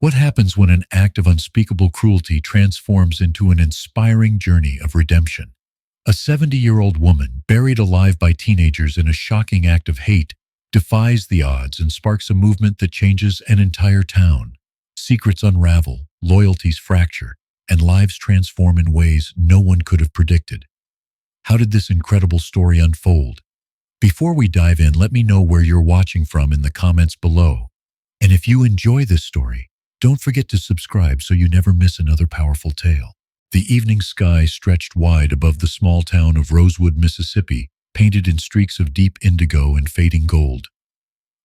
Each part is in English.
What happens when an act of unspeakable cruelty transforms into an inspiring journey of redemption? A 70-year-old woman, buried alive by teenagers in a shocking act of hate, defies the odds and sparks a movement that changes an entire town. Secrets unravel, loyalties fracture, and lives transform in ways no one could have predicted. How did this incredible story unfold? Before we dive in, let me know where you're watching from in the comments below. And if you enjoy this story, don't forget to subscribe so you never miss another powerful tale. The evening sky stretched wide above the small town of Rosewood, Mississippi, painted in streaks of deep indigo and fading gold.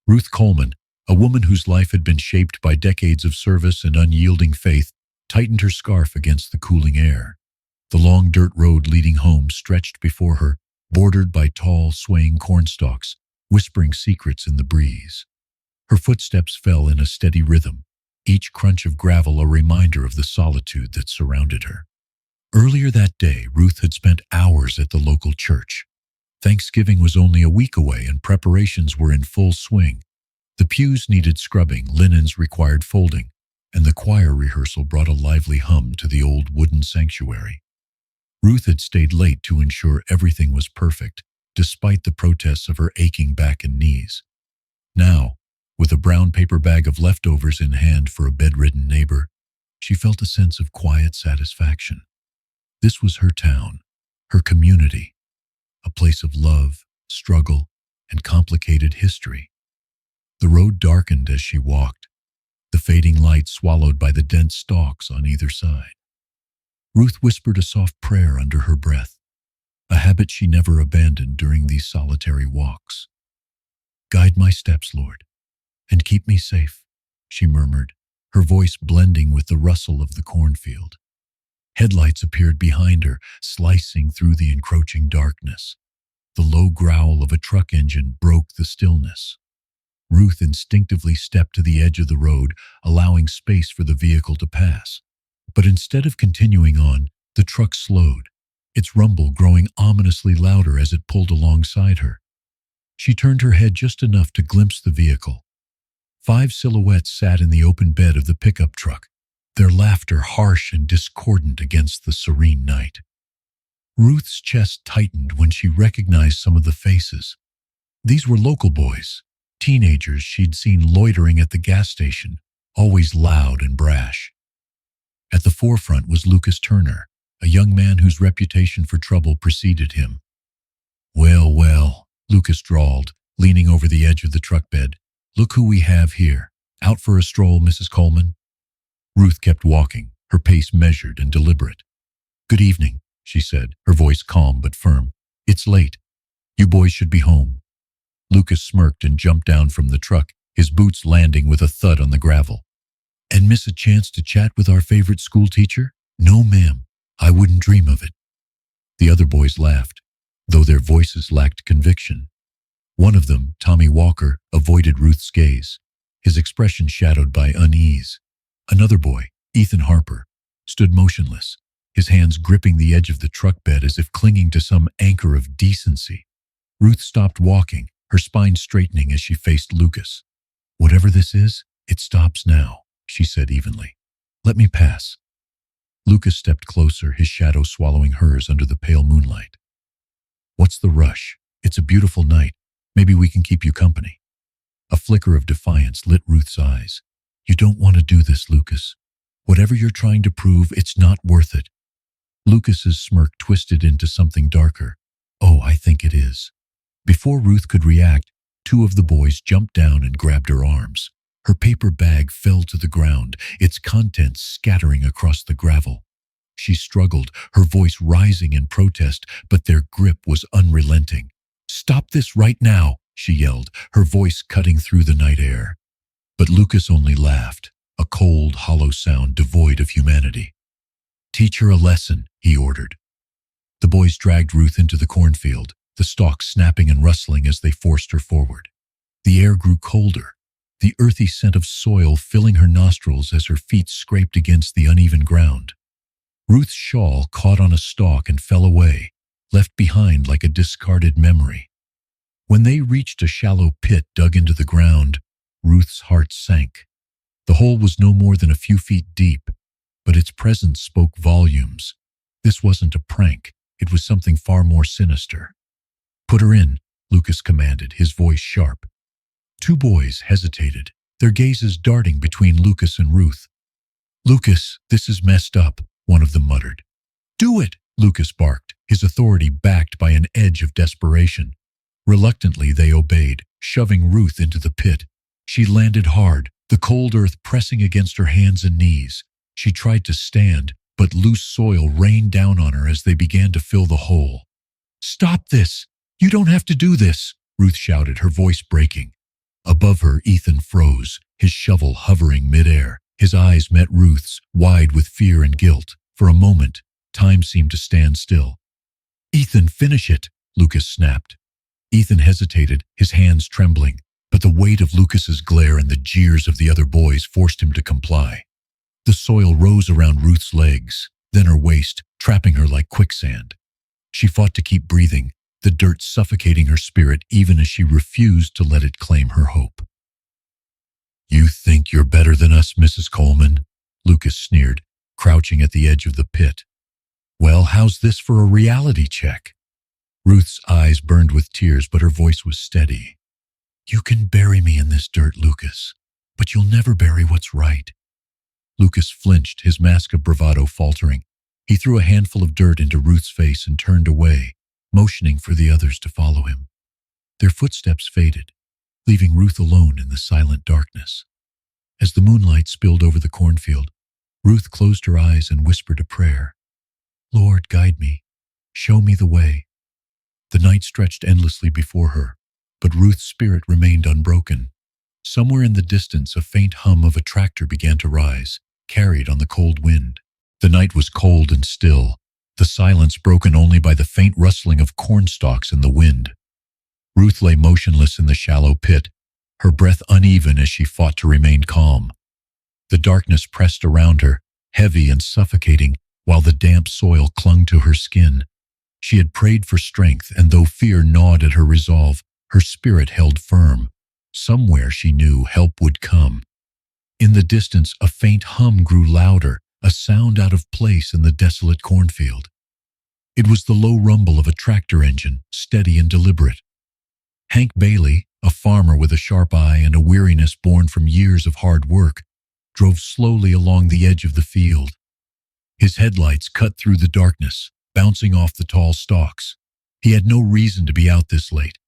Ruth Coleman, a woman whose life had been shaped by decades of service and unyielding faith, tightened her scarf against the cooling air. The long dirt road leading home stretched before her, bordered by tall, swaying cornstalks, whispering secrets in the breeze. Her footsteps fell in a steady rhythm, each crunch of gravel a reminder of the solitude that surrounded her. Earlier that day, Ruth had spent hours at the local church. Thanksgiving was only a week away and preparations were in full swing. The pews needed scrubbing, linens required folding, and the choir rehearsal brought a lively hum to the old wooden sanctuary. Ruth had stayed late to ensure everything was perfect, despite the protests of her aching back and knees. Now, with a brown paper bag of leftovers in hand for a bedridden neighbor, she felt a sense of quiet satisfaction. This was her town, her community, a place of love, struggle, and complicated history. The road darkened as she walked, the fading light swallowed by the dense stalks on either side. Ruth whispered a soft prayer under her breath, a habit she never abandoned during these solitary walks. "Guide my steps, Lord, and keep me safe," she murmured, her voice blending with the rustle of the cornfield. Headlights appeared behind her, slicing through the encroaching darkness. The low growl of a truck engine broke the stillness. Ruth instinctively stepped to the edge of the road, allowing space for the vehicle to pass. But instead of continuing on, the truck slowed, its rumble growing ominously louder as it pulled alongside her. She turned her head just enough to glimpse the vehicle. 5 silhouettes sat in the open bed of the pickup truck, their laughter harsh and discordant against the serene night. Ruth's chest tightened when she recognized some of the faces. These were local boys, teenagers she'd seen loitering at the gas station, always loud and brash. At the forefront was Lucas Turner, a young man whose reputation for trouble preceded him. "Well, well," Lucas drawled, leaning over the edge of the truck bed. "Look who we have here. Out for a stroll, Mrs. Coleman?" Ruth kept walking, her pace measured and deliberate. "Good evening," she said, her voice calm but firm. "It's late. You boys should be home." Lucas smirked and jumped down from the truck, his boots landing with a thud on the gravel. "And miss a chance to chat with our favorite school teacher? No, ma'am. I wouldn't dream of it." The other boys laughed, though their voices lacked conviction. One of them, Tommy Walker, avoided Ruth's gaze, his expression shadowed by unease. Another boy, Ethan Harper, stood motionless, his hands gripping the edge of the truck bed as if clinging to some anchor of decency. Ruth stopped walking, her spine straightening as she faced Lucas. "Whatever this is, it stops now," she said evenly. "Let me pass." Lucas stepped closer, his shadow swallowing hers under the pale moonlight. "What's the rush? It's a beautiful night. Maybe we can keep you company." A flicker of defiance lit Ruth's eyes. "You don't want to do this, Lucas. Whatever you're trying to prove, it's not worth it." Lucas's smirk twisted into something darker. "Oh, I think it is." Before Ruth could react, 2 of the boys jumped down and grabbed her arms. Her paper bag fell to the ground, its contents scattering across the gravel. She struggled, her voice rising in protest, but their grip was unrelenting. "Stop this right now," she yelled, her voice cutting through the night air. But Lucas only laughed, a cold, hollow sound devoid of humanity. "Teach her a lesson," he ordered. The boys dragged Ruth into the cornfield, the stalks snapping and rustling as they forced her forward. The air grew colder, the earthy scent of soil filling her nostrils as her feet scraped against the uneven ground. Ruth's shawl caught on a stalk and fell away, left behind like a discarded memory. When they reached a shallow pit dug into the ground, Ruth's heart sank. The hole was no more than a few feet deep, but its presence spoke volumes. This wasn't a prank. It was something far more sinister. "Put her in," Lucas commanded, his voice sharp. Two boys hesitated, their gazes darting between Lucas and Ruth. "Lucas, this is messed up," one of them muttered. "Do it," Lucas barked, his authority backed by an edge of desperation. Reluctantly, they obeyed, shoving Ruth into the pit. She landed hard, the cold earth pressing against her hands and knees. She tried to stand, but loose soil rained down on her as they began to fill the hole. "Stop this! You don't have to do this!" Ruth shouted, her voice breaking. Above her, Ethan froze, his shovel hovering midair. His eyes met Ruth's, wide with fear and guilt. For a moment, time seemed to stand still. "Ethan, finish it!" Lucas snapped. Ethan hesitated, his hands trembling, but the weight of Lucas's glare and the jeers of the other boys forced him to comply. The soil rose around Ruth's legs, then her waist, trapping her like quicksand. She fought to keep breathing, the dirt suffocating her spirit even as she refused to let it claim her hope. "You think you're better than us, Mrs. Coleman?" Lucas sneered, crouching at the edge of the pit. "Well, how's this for a reality check?" Ruth's eyes burned with tears, but her voice was steady. "You can bury me in this dirt, Lucas, but you'll never bury what's right." Lucas flinched, his mask of bravado faltering. He threw a handful of dirt into Ruth's face and turned away, motioning for the others to follow him. Their footsteps faded, leaving Ruth alone in the silent darkness. As the moonlight spilled over the cornfield, Ruth closed her eyes and whispered a prayer. "Lord, guide me. Show me the way." The night stretched endlessly before her, but Ruth's spirit remained unbroken. Somewhere in the distance, a faint hum of a tractor began to rise, carried on the cold wind. The night was cold and still, the silence broken only by the faint rustling of corn stalks in the wind. Ruth lay motionless in the shallow pit, her breath uneven as she fought to remain calm. The darkness pressed around her, heavy and suffocating, while the damp soil clung to her skin. She had prayed for strength, and though fear gnawed at her resolve, her spirit held firm. Somewhere, she knew, help would come. In the distance, a faint hum grew louder, a sound out of place in the desolate cornfield. It was the low rumble of a tractor engine, steady and deliberate. Hank Bailey, a farmer with a sharp eye and a weariness born from years of hard work, drove slowly along the edge of the field. His headlights cut through the darkness, bouncing off the tall stalks. He had no reason to be out this late,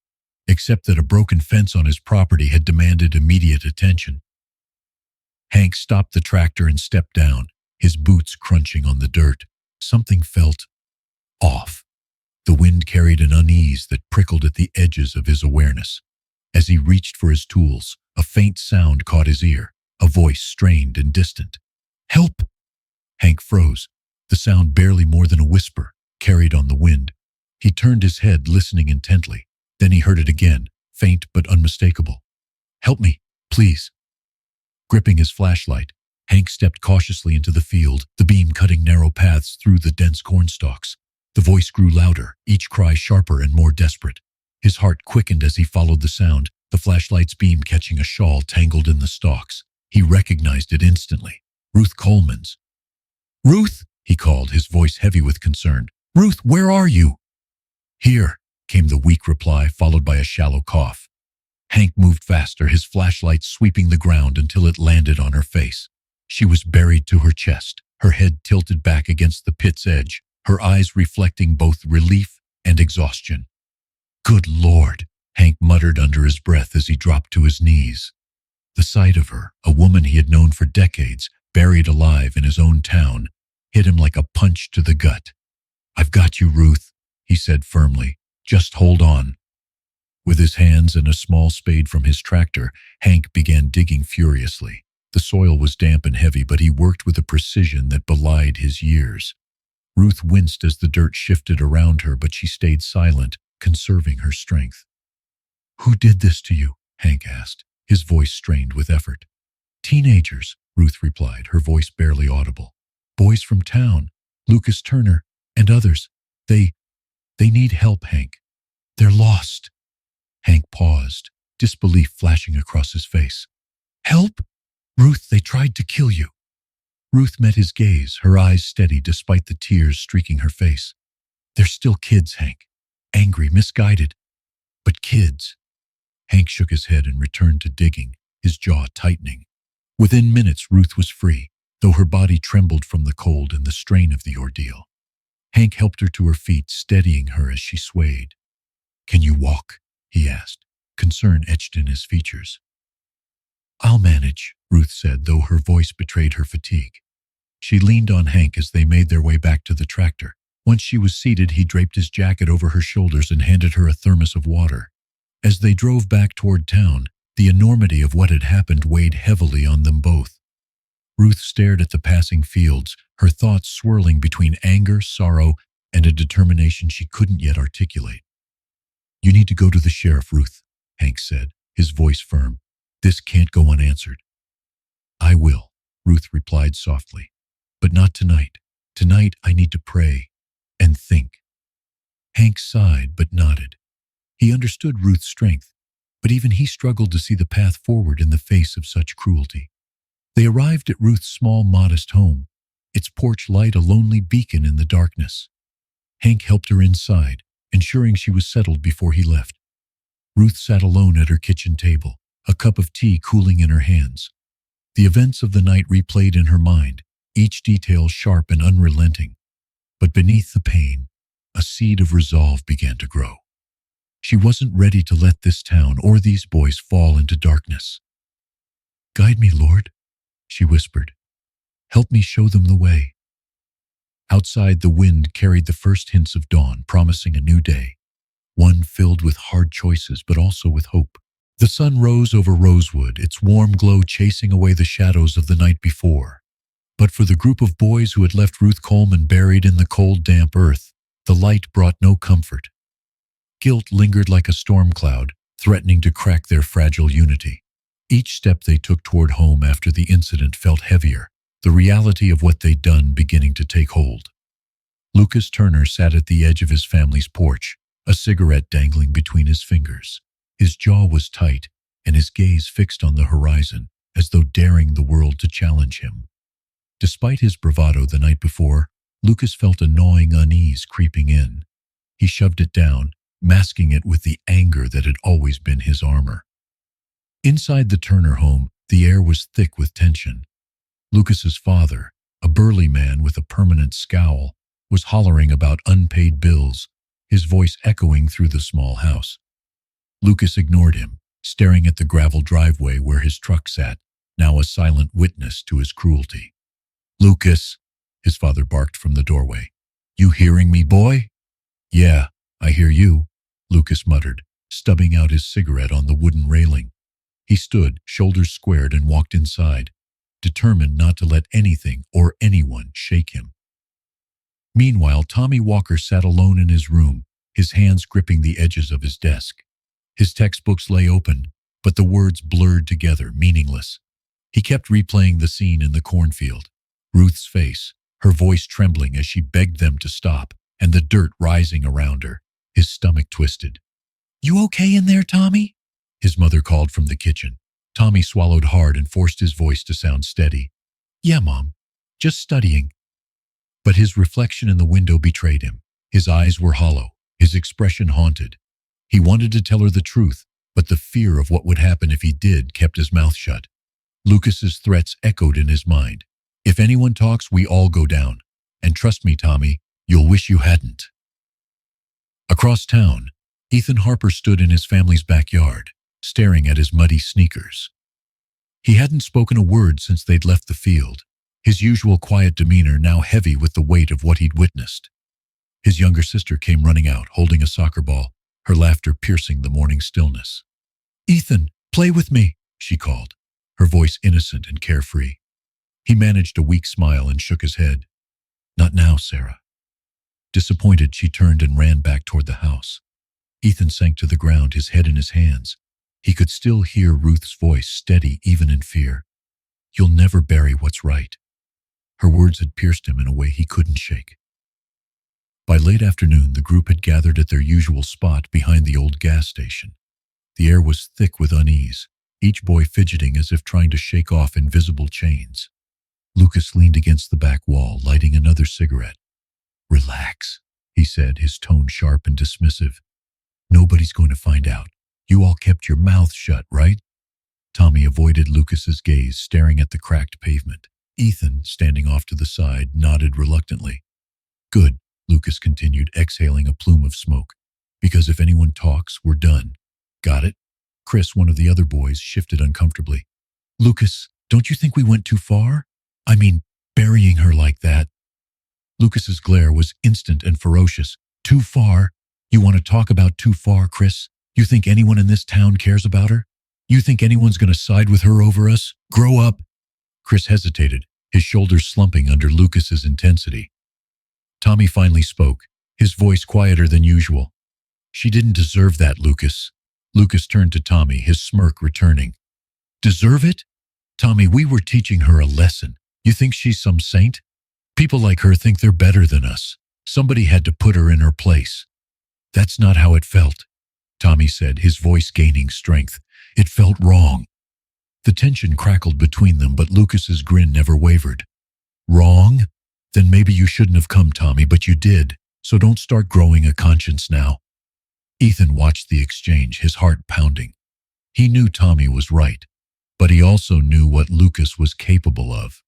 except that a broken fence on his property had demanded immediate attention. Hank stopped the tractor and stepped down, his boots crunching on the dirt. Something felt off. The wind carried an unease that prickled at the edges of his awareness. As he reached for his tools, a faint sound caught his ear, a voice strained and distant. "Help!" Hank froze, the sound barely more than a whisper, carried on the wind. He turned his head, listening intently. Then he heard it again, faint but unmistakable. "Help me, please." Gripping his flashlight, Hank stepped cautiously into the field, the beam cutting narrow paths through the dense cornstalks. The voice grew louder, each cry sharper and more desperate. His heart quickened as he followed the sound, the flashlight's beam catching a shawl tangled in the stalks. He recognized it instantly. Ruth Coleman's. "Ruth!" he called, his voice heavy with concern. "Ruth, where are you?" "Here," came the weak reply, followed by a shallow cough. Hank moved faster, his flashlight sweeping the ground until it landed on her face. She was buried to her chest, her head tilted back against the pit's edge, her eyes reflecting both relief and exhaustion. "Good Lord," Hank muttered under his breath as he dropped to his knees. The sight of her, a woman he had known for decades, buried alive in his own town, hit him like a punch to the gut. "I've got you, Ruth," he said firmly. "Just hold on." With his hands and a small spade from his tractor, Hank began digging furiously. The soil was damp and heavy, but he worked with a precision that belied his years. Ruth winced as the dirt shifted around her, but she stayed silent, conserving her strength. "Who did this to you?" Hank asked, his voice strained with effort. "Teenagers," Ruth replied, her voice barely audible. "Boys from town, Lucas Turner, and others. They need help, Hank. They're lost." Hank paused, disbelief flashing across his face. "Help? Ruth, they tried to kill you. Ruth met his gaze, her eyes steady despite the tears streaking her face. They're still kids, Hank. Angry, misguided. But kids. Hank shook his head and returned to digging, his jaw tightening. Within minutes, Ruth was free, though her body trembled from the cold and the strain of the ordeal. Hank helped her to her feet, steadying her as she swayed. Can you walk? He asked, concern etched in his features. I'll manage, Ruth said, though her voice betrayed her fatigue. She leaned on Hank as they made their way back to the tractor. Once she was seated, he draped his jacket over her shoulders and handed her a thermos of water. As they drove back toward town, the enormity of what had happened weighed heavily on them both. Ruth stared at the passing fields, her thoughts swirling between anger, sorrow, and a determination she couldn't yet articulate. You need to go to the sheriff, Ruth, Hank said, his voice firm. This can't go unanswered. I will, Ruth replied softly. But not tonight. Tonight I need to pray and think. Hank sighed but nodded. He understood Ruth's strength, but even he struggled to see the path forward in the face of such cruelty. They arrived at Ruth's small, modest home, its porch light a lonely beacon in the darkness. Hank helped her inside, ensuring she was settled before he left. Ruth sat alone at her kitchen table, a cup of tea cooling in her hands. The events of the night replayed in her mind, each detail sharp and unrelenting. But beneath the pain, a seed of resolve began to grow. She wasn't ready to let this town or these boys fall into darkness. Guide me, Lord, she whispered. Help me show them the way. Outside, the wind carried the first hints of dawn, promising a new day, one filled with hard choices but also with hope. The sun rose over Rosewood, its warm glow chasing away the shadows of the night before. But for the group of boys who had left Ruth Coleman buried in the cold, damp earth, the light brought no comfort. Guilt lingered like a storm cloud, threatening to crack their fragile unity. Each step they took toward home after the incident felt heavier, the reality of what they'd done beginning to take hold. Lucas Turner sat at the edge of his family's porch, a cigarette dangling between his fingers. His jaw was tight, and his gaze fixed on the horizon, as though daring the world to challenge him. Despite his bravado the night before, Lucas felt a gnawing unease creeping in. He shoved it down, masking it with the anger that had always been his armor. Inside the Turner home, the air was thick with tension. Lucas's father, a burly man with a permanent scowl, was hollering about unpaid bills, his voice echoing through the small house. Lucas ignored him, staring at the gravel driveway where his truck sat, now a silent witness to his cruelty. Lucas, his father barked from the doorway. You hearing me, boy? Yeah, I hear you, Lucas muttered, stubbing out his cigarette on the wooden railing. He stood, shoulders squared, and walked inside, determined not to let anything or anyone shake him. Meanwhile, Tommy Walker sat alone in his room, his hands gripping the edges of his desk. His textbooks lay open, but the words blurred together, meaningless. He kept replaying the scene in the cornfield. Ruth's face, her voice trembling as she begged them to stop, and the dirt rising around her. His stomach twisted. You okay in there, Tommy? His mother called from the kitchen. Tommy swallowed hard and forced his voice to sound steady. Yeah, Mom. Just studying. But his reflection in the window betrayed him. His eyes were hollow, his expression haunted. He wanted to tell her the truth, but the fear of what would happen if he did kept his mouth shut. Lucas's threats echoed in his mind. If anyone talks, we all go down. And trust me, Tommy, you'll wish you hadn't. Across town, Ethan Harper stood in his family's backyard, staring at his muddy sneakers. He hadn't spoken a word since they'd left the field, his usual quiet demeanor now heavy with the weight of what he'd witnessed. His younger sister came running out, holding a soccer ball, her laughter piercing the morning stillness. Ethan, play with me, she called, her voice innocent and carefree. He managed a weak smile and shook his head. Not now, Sarah. Disappointed, she turned and ran back toward the house. Ethan sank to the ground, his head in his hands. He could still hear Ruth's voice, steady even in fear. You'll never bury what's right. Her words had pierced him in a way he couldn't shake. By late afternoon, the group had gathered at their usual spot behind the old gas station. The air was thick with unease, each boy fidgeting as if trying to shake off invisible chains. Lucas leaned against the back wall, lighting another cigarette. "Relax," he said, his tone sharp and dismissive. "Nobody's going to find out. You all kept your mouth shut, right?" Tommy avoided Lucas's gaze, staring at the cracked pavement. Ethan, standing off to the side, nodded reluctantly. "Good," Lucas continued, exhaling a plume of smoke. "Because if anyone talks, we're done. Got it?" Chris, one of the other boys, shifted uncomfortably. "Lucas, don't you think we went too far? I mean, burying her like that." Lucas's glare was instant and ferocious. "Too far? You want to talk about too far, Chris? You think anyone in this town cares about her? You think anyone's going to side with her over us? Grow up." Chris hesitated, his shoulders slumping under Lucas's intensity. Tommy finally spoke, his voice quieter than usual. "She didn't deserve that, Lucas." Lucas turned to Tommy, his smirk returning. "Deserve it? Tommy, we were teaching her a lesson. You think she's some saint? People like her think they're better than us. Somebody had to put her in her place." "That's not how it felt," Tommy said, his voice gaining strength. "It felt wrong." The tension crackled between them, but Lucas's grin never wavered. "Wrong? Then maybe you shouldn't have come, Tommy, but you did, so don't start growing a conscience now." Ethan watched the exchange, his heart pounding. He knew Tommy was right, but he also knew what Lucas was capable of.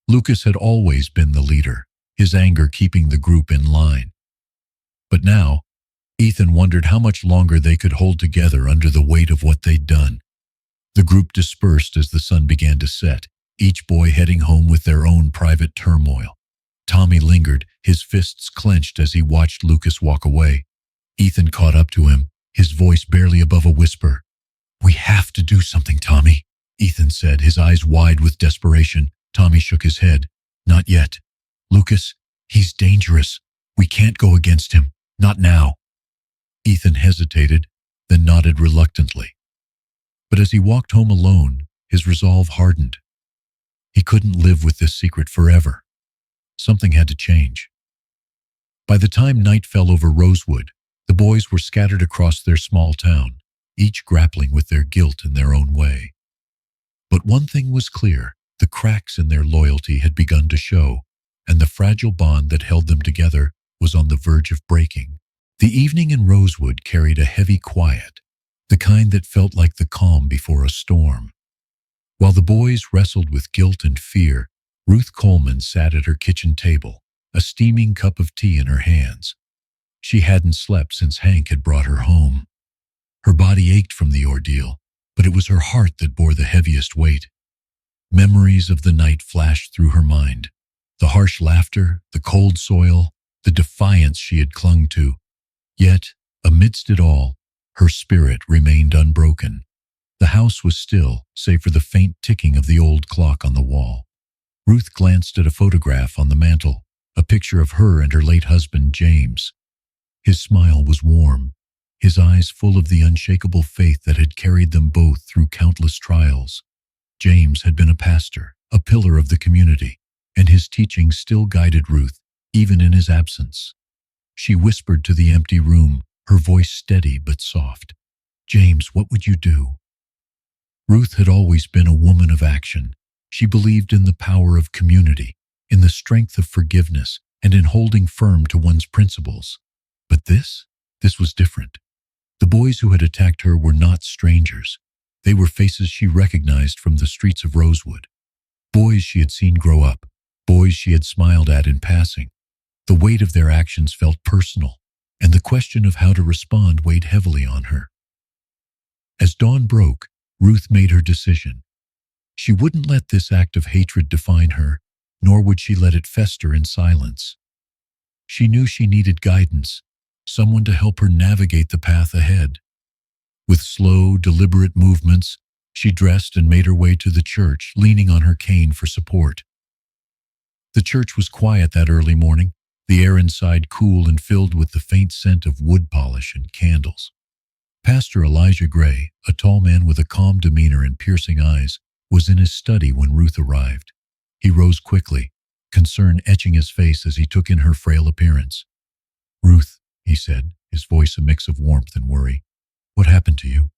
Lucas had always been the leader, his anger keeping the group in line. But now, Ethan wondered how much longer they could hold together under the weight of what they'd done. The group dispersed as the sun began to set, each boy heading home with their own private turmoil. Tommy lingered, his fists clenched as he watched Lucas walk away. Ethan caught up to him, his voice barely above a whisper. "We have to do something, Tommy," Ethan said, his eyes wide with desperation. Tommy shook his head. "Not yet. Lucas, he's dangerous. We can't go against him. Not now." Ethan hesitated, then nodded reluctantly. But as he walked home alone, his resolve hardened. He couldn't live with this secret forever. Something had to change. By the time night fell over Rosewood, the boys were scattered across their small town, each grappling with their guilt in their own way. But one thing was clear: the cracks in their loyalty had begun to show, and the fragile bond that held them together was on the verge of breaking. The evening in Rosewood carried a heavy quiet, the kind that felt like the calm before a storm. While the boys wrestled with guilt and fear, Ruth Coleman sat at her kitchen table, a steaming cup of tea in her hands. She hadn't slept since Hank had brought her home. Her body ached from the ordeal, but it was her heart that bore the heaviest weight. Memories of the night flashed through her mind. The harsh laughter, the cold soil, the defiance she had clung to. Yet, amidst it all, her spirit remained unbroken. The house was still, save for the faint ticking of the old clock on the wall. Ruth glanced at a photograph on the mantel, a picture of her and her late husband, James. His smile was warm, his eyes full of the unshakable faith that had carried them both through countless trials. James had been a pastor, a pillar of the community, and his teaching still guided Ruth, even in his absence. She whispered to the empty room, her voice steady but soft. "James, what would you do?" Ruth had always been a woman of action. She believed in the power of community, in the strength of forgiveness, and in holding firm to one's principles. But this was different. The boys who had attacked her were not strangers. They were faces she recognized from the streets of Rosewood. Boys she had seen grow up, boys she had smiled at in passing. The weight of their actions felt personal, and the question of how to respond weighed heavily on her. As dawn broke, Ruth made her decision. She wouldn't let this act of hatred define her, nor would she let it fester in silence. She knew she needed guidance, someone to help her navigate the path ahead. With slow, deliberate movements, she dressed and made her way to the church, leaning on her cane for support. The church was quiet that early morning, the air inside cool and filled with the faint scent of wood polish and candles. Pastor Elijah Gray, a tall man with a calm demeanor and piercing eyes, was in his study when Ruth arrived. He rose quickly, concern etching his face as he took in her frail appearance. "Ruth," he said, his voice a mix of warmth and worry, "what happened to you?"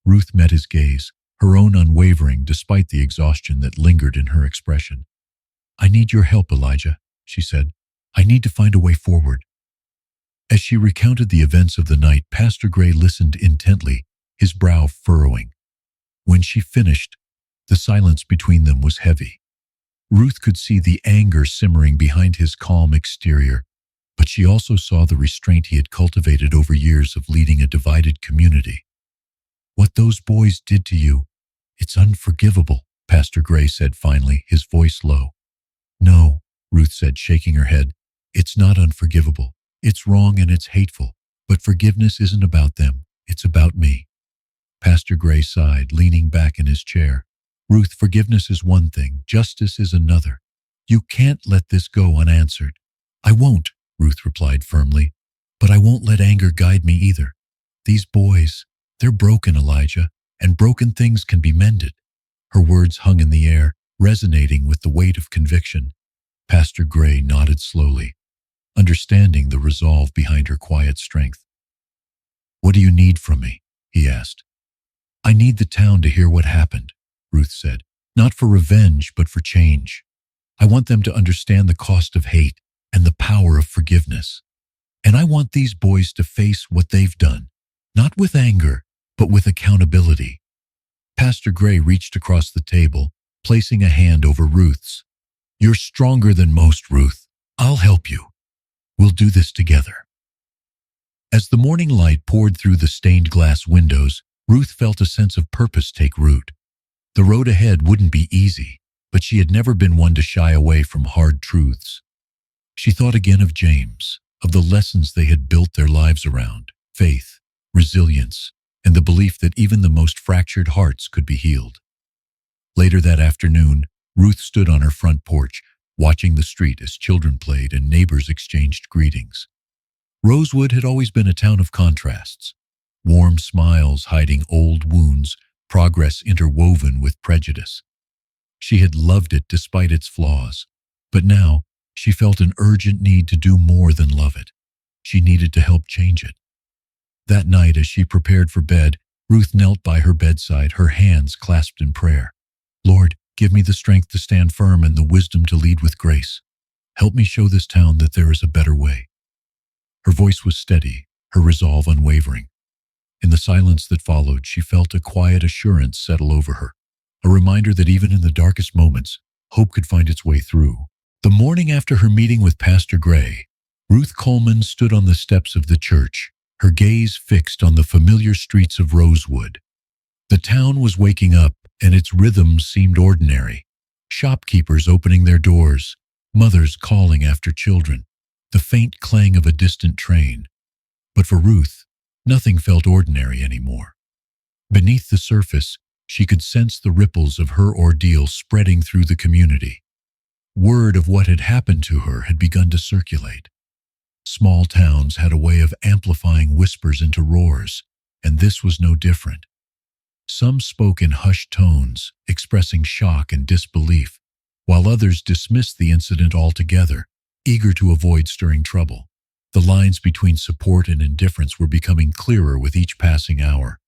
Ruth met his gaze, her own unwavering despite the exhaustion that lingered in her expression. "I need your help, Elijah," she said. "I need to find a way forward." As she recounted the events of the night, Pastor Gray listened intently, his brow furrowing. When she finished, the silence between them was heavy. Ruth could see the anger simmering behind his calm exterior, but she also saw the restraint he had cultivated over years of leading a divided community. "What those boys did to you, it's unforgivable," Pastor Gray said finally, his voice low. "No," Ruth said, shaking her head. "It's not unforgivable. It's wrong and it's hateful, but forgiveness isn't about them. It's about me." Pastor Gray sighed, leaning back in his chair. "Ruth, forgiveness is one thing, justice is another. You can't let this go unanswered." "I won't," Ruth replied firmly, "but I won't let anger guide me either. These boys, they're broken, Elijah, and broken things can be mended." Her words hung in the air, resonating with the weight of conviction. Pastor Gray nodded slowly, understanding the resolve behind her quiet strength. "What do you need from me?" he asked. "I need the town to hear what happened," Ruth said. "Not for revenge, but for change. I want them to understand the cost of hate and the power of forgiveness. And I want these boys to face what they've done, not with anger, but with accountability." Pastor Gray reached across the table, placing a hand over Ruth's. "You're stronger than most, Ruth. I'll help you. We'll do this together." As the morning light poured through the stained glass windows, Ruth felt a sense of purpose take root. The road ahead wouldn't be easy, but she had never been one to shy away from hard truths. She thought again of James, of the lessons they had built their lives around: faith, resilience, and the belief that even the most fractured hearts could be healed. Later that afternoon, Ruth stood on her front porch, watching the street as children played and neighbors exchanged greetings. Rosewood had always been a town of contrasts: warm smiles hiding old wounds, progress interwoven with prejudice. She had loved it despite its flaws, but now she felt an urgent need to do more than love it. She needed to help change it. That night, as she prepared for bed, Ruth knelt by her bedside, her hands clasped in prayer. "Lord, give me the strength to stand firm and the wisdom to lead with grace. Help me show this town that there is a better way." Her voice was steady, her resolve unwavering. In the silence that followed, she felt a quiet assurance settle over her, a reminder that even in the darkest moments, hope could find its way through. The morning after her meeting with Pastor Gray, Ruth Coleman stood on the steps of the church, her gaze fixed on the familiar streets of Rosewood. The town was waking up, and its rhythms seemed ordinary. Shopkeepers opening their doors, mothers calling after children, the faint clang of a distant train. But for Ruth, nothing felt ordinary anymore. Beneath the surface, she could sense the ripples of her ordeal spreading through the community. Word of what had happened to her had begun to circulate. Small towns had a way of amplifying whispers into roars, and this was no different. Some spoke in hushed tones, expressing shock and disbelief, while others dismissed the incident altogether, eager to avoid stirring trouble. The lines between support and indifference were becoming clearer with each passing hour.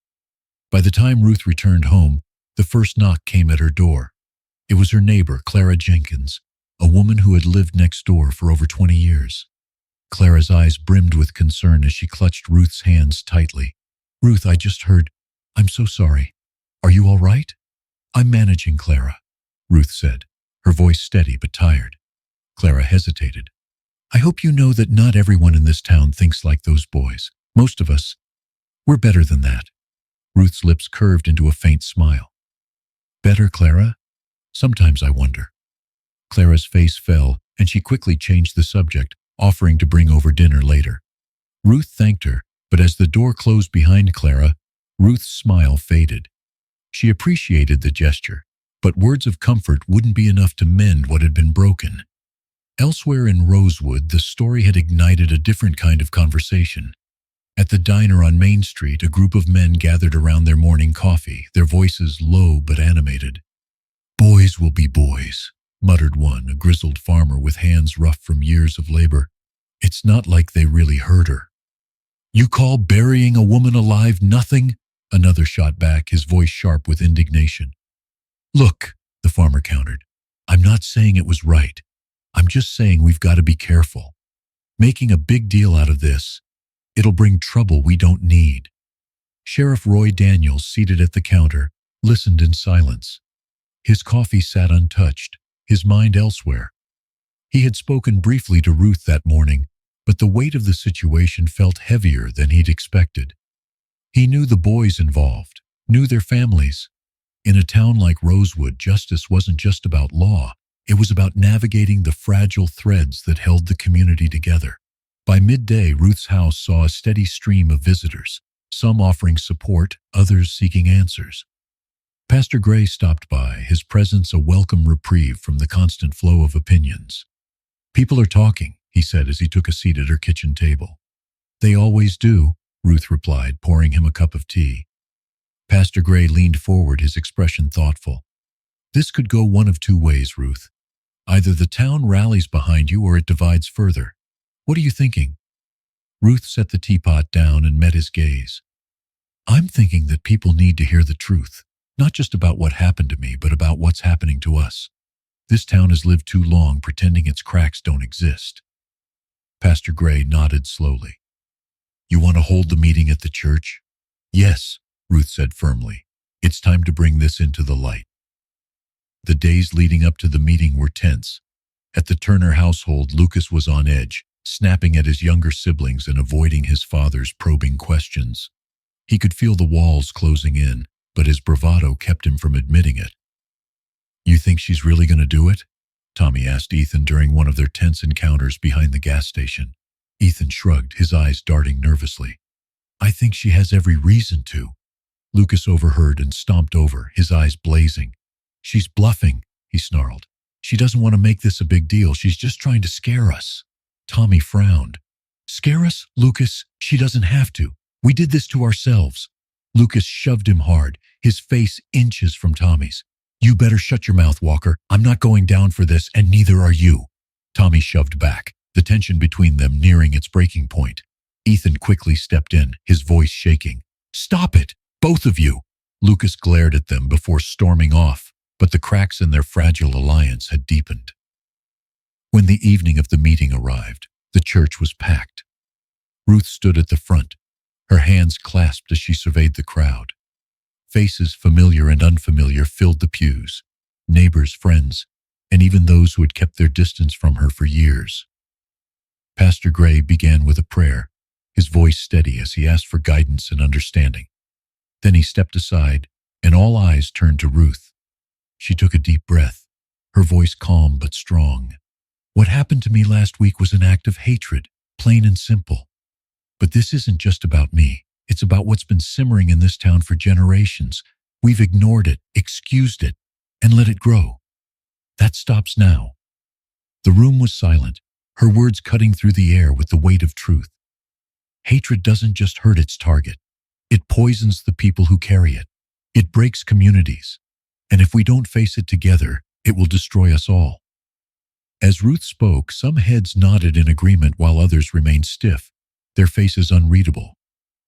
By the time Ruth returned home, the first knock came at her door. It was her neighbor, Clara Jenkins, a woman who had lived next door for over 20 years. Clara's eyes brimmed with concern as she clutched Ruth's hands tightly. "Ruth, I just heard. I'm so sorry. Are you all right?" "I'm managing, Clara," Ruth said, her voice steady but tired. Clara hesitated. "I hope you know that not everyone in this town thinks like those boys. Most of us, we're better than that." Ruth's lips curved into a faint smile. "Better, Clara? Sometimes I wonder." Clara's face fell, and she quickly changed the subject, offering to bring over dinner later. Ruth thanked her, but as the door closed behind Clara, Ruth's smile faded. She appreciated the gesture, but words of comfort wouldn't be enough to mend what had been broken. Elsewhere in Rosewood, the story had ignited a different kind of conversation. At the diner on Main Street, a group of men gathered around their morning coffee, their voices low but animated. "Boys will be boys," muttered one, a grizzled farmer with hands rough from years of labor. "It's not like they really hurt her." "You call burying a woman alive nothing?" Another shot back, his voice sharp with indignation. Look, the farmer countered. I'm not saying it was right. I'm just saying we've got to be careful. Making a big deal out of this, it'll bring trouble we don't need. Sheriff Roy Daniels, seated at the counter, listened in silence. His coffee sat untouched, his mind elsewhere. He had spoken briefly to Ruth that morning, but the weight of the situation felt heavier than he'd expected. He knew the boys involved, knew their families. In a town like Rosewood, justice wasn't just about law. It was about navigating the fragile threads that held the community together. By midday, Ruth's house saw a steady stream of visitors, some offering support, others seeking answers. Pastor Gray stopped by, his presence a welcome reprieve from the constant flow of opinions. People are talking, he said as he took a seat at her kitchen table. They always do, Ruth replied, pouring him a cup of tea. Pastor Gray leaned forward, his expression thoughtful. This could go one of two ways, Ruth. Either the town rallies behind you or it divides further. What are you thinking? Ruth set the teapot down and met his gaze. I'm thinking that people need to hear the truth, not just about what happened to me, but about what's happening to us. This town has lived too long pretending its cracks don't exist. Pastor Gray nodded slowly. You want to hold the meeting at the church? Yes, Ruth said firmly. It's time to bring this into the light. The days leading up to the meeting were tense. At the Turner household, Lucas was on edge, snapping at his younger siblings and avoiding his father's probing questions. He could feel the walls closing in, but his bravado kept him from admitting it. You think she's really going to do it? Tommy asked Ethan during one of their tense encounters behind the gas station. Ethan shrugged, his eyes darting nervously. I think she has every reason to. Lucas overheard and stomped over, his eyes blazing. She's bluffing, he snarled. She doesn't want to make this a big deal. She's just trying to scare us. Tommy frowned. Scare us, Lucas? She doesn't have to. We did this to ourselves. Lucas shoved him hard, his face inches from Tommy's. You better shut your mouth, Walker. I'm not going down for this, and neither are you. Tommy shoved back, the tension between them nearing its breaking point. Ethan quickly stepped in, his voice shaking. Stop it, both of you. Lucas glared at them before storming off, but the cracks in their fragile alliance had deepened. When the evening of the meeting arrived, the church was packed. Ruth stood at the front, her hands clasped as she surveyed the crowd. Faces, familiar and unfamiliar, filled the pews. Neighbors, friends, and even those who had kept their distance from her for years. Pastor Gray began with a prayer, his voice steady as he asked for guidance and understanding. Then he stepped aside, and all eyes turned to Ruth. She took a deep breath, her voice calm but strong. What happened to me last week was an act of hatred, plain and simple. But this isn't just about me. It's about what's been simmering in this town for generations. We've ignored it, excused it, and let it grow. That stops now. The room was silent, her words cutting through the air with the weight of truth. Hatred doesn't just hurt its target. It poisons the people who carry it. It breaks communities. And if we don't face it together, it will destroy us all. As Ruth spoke, some heads nodded in agreement while others remained stiff, their faces unreadable.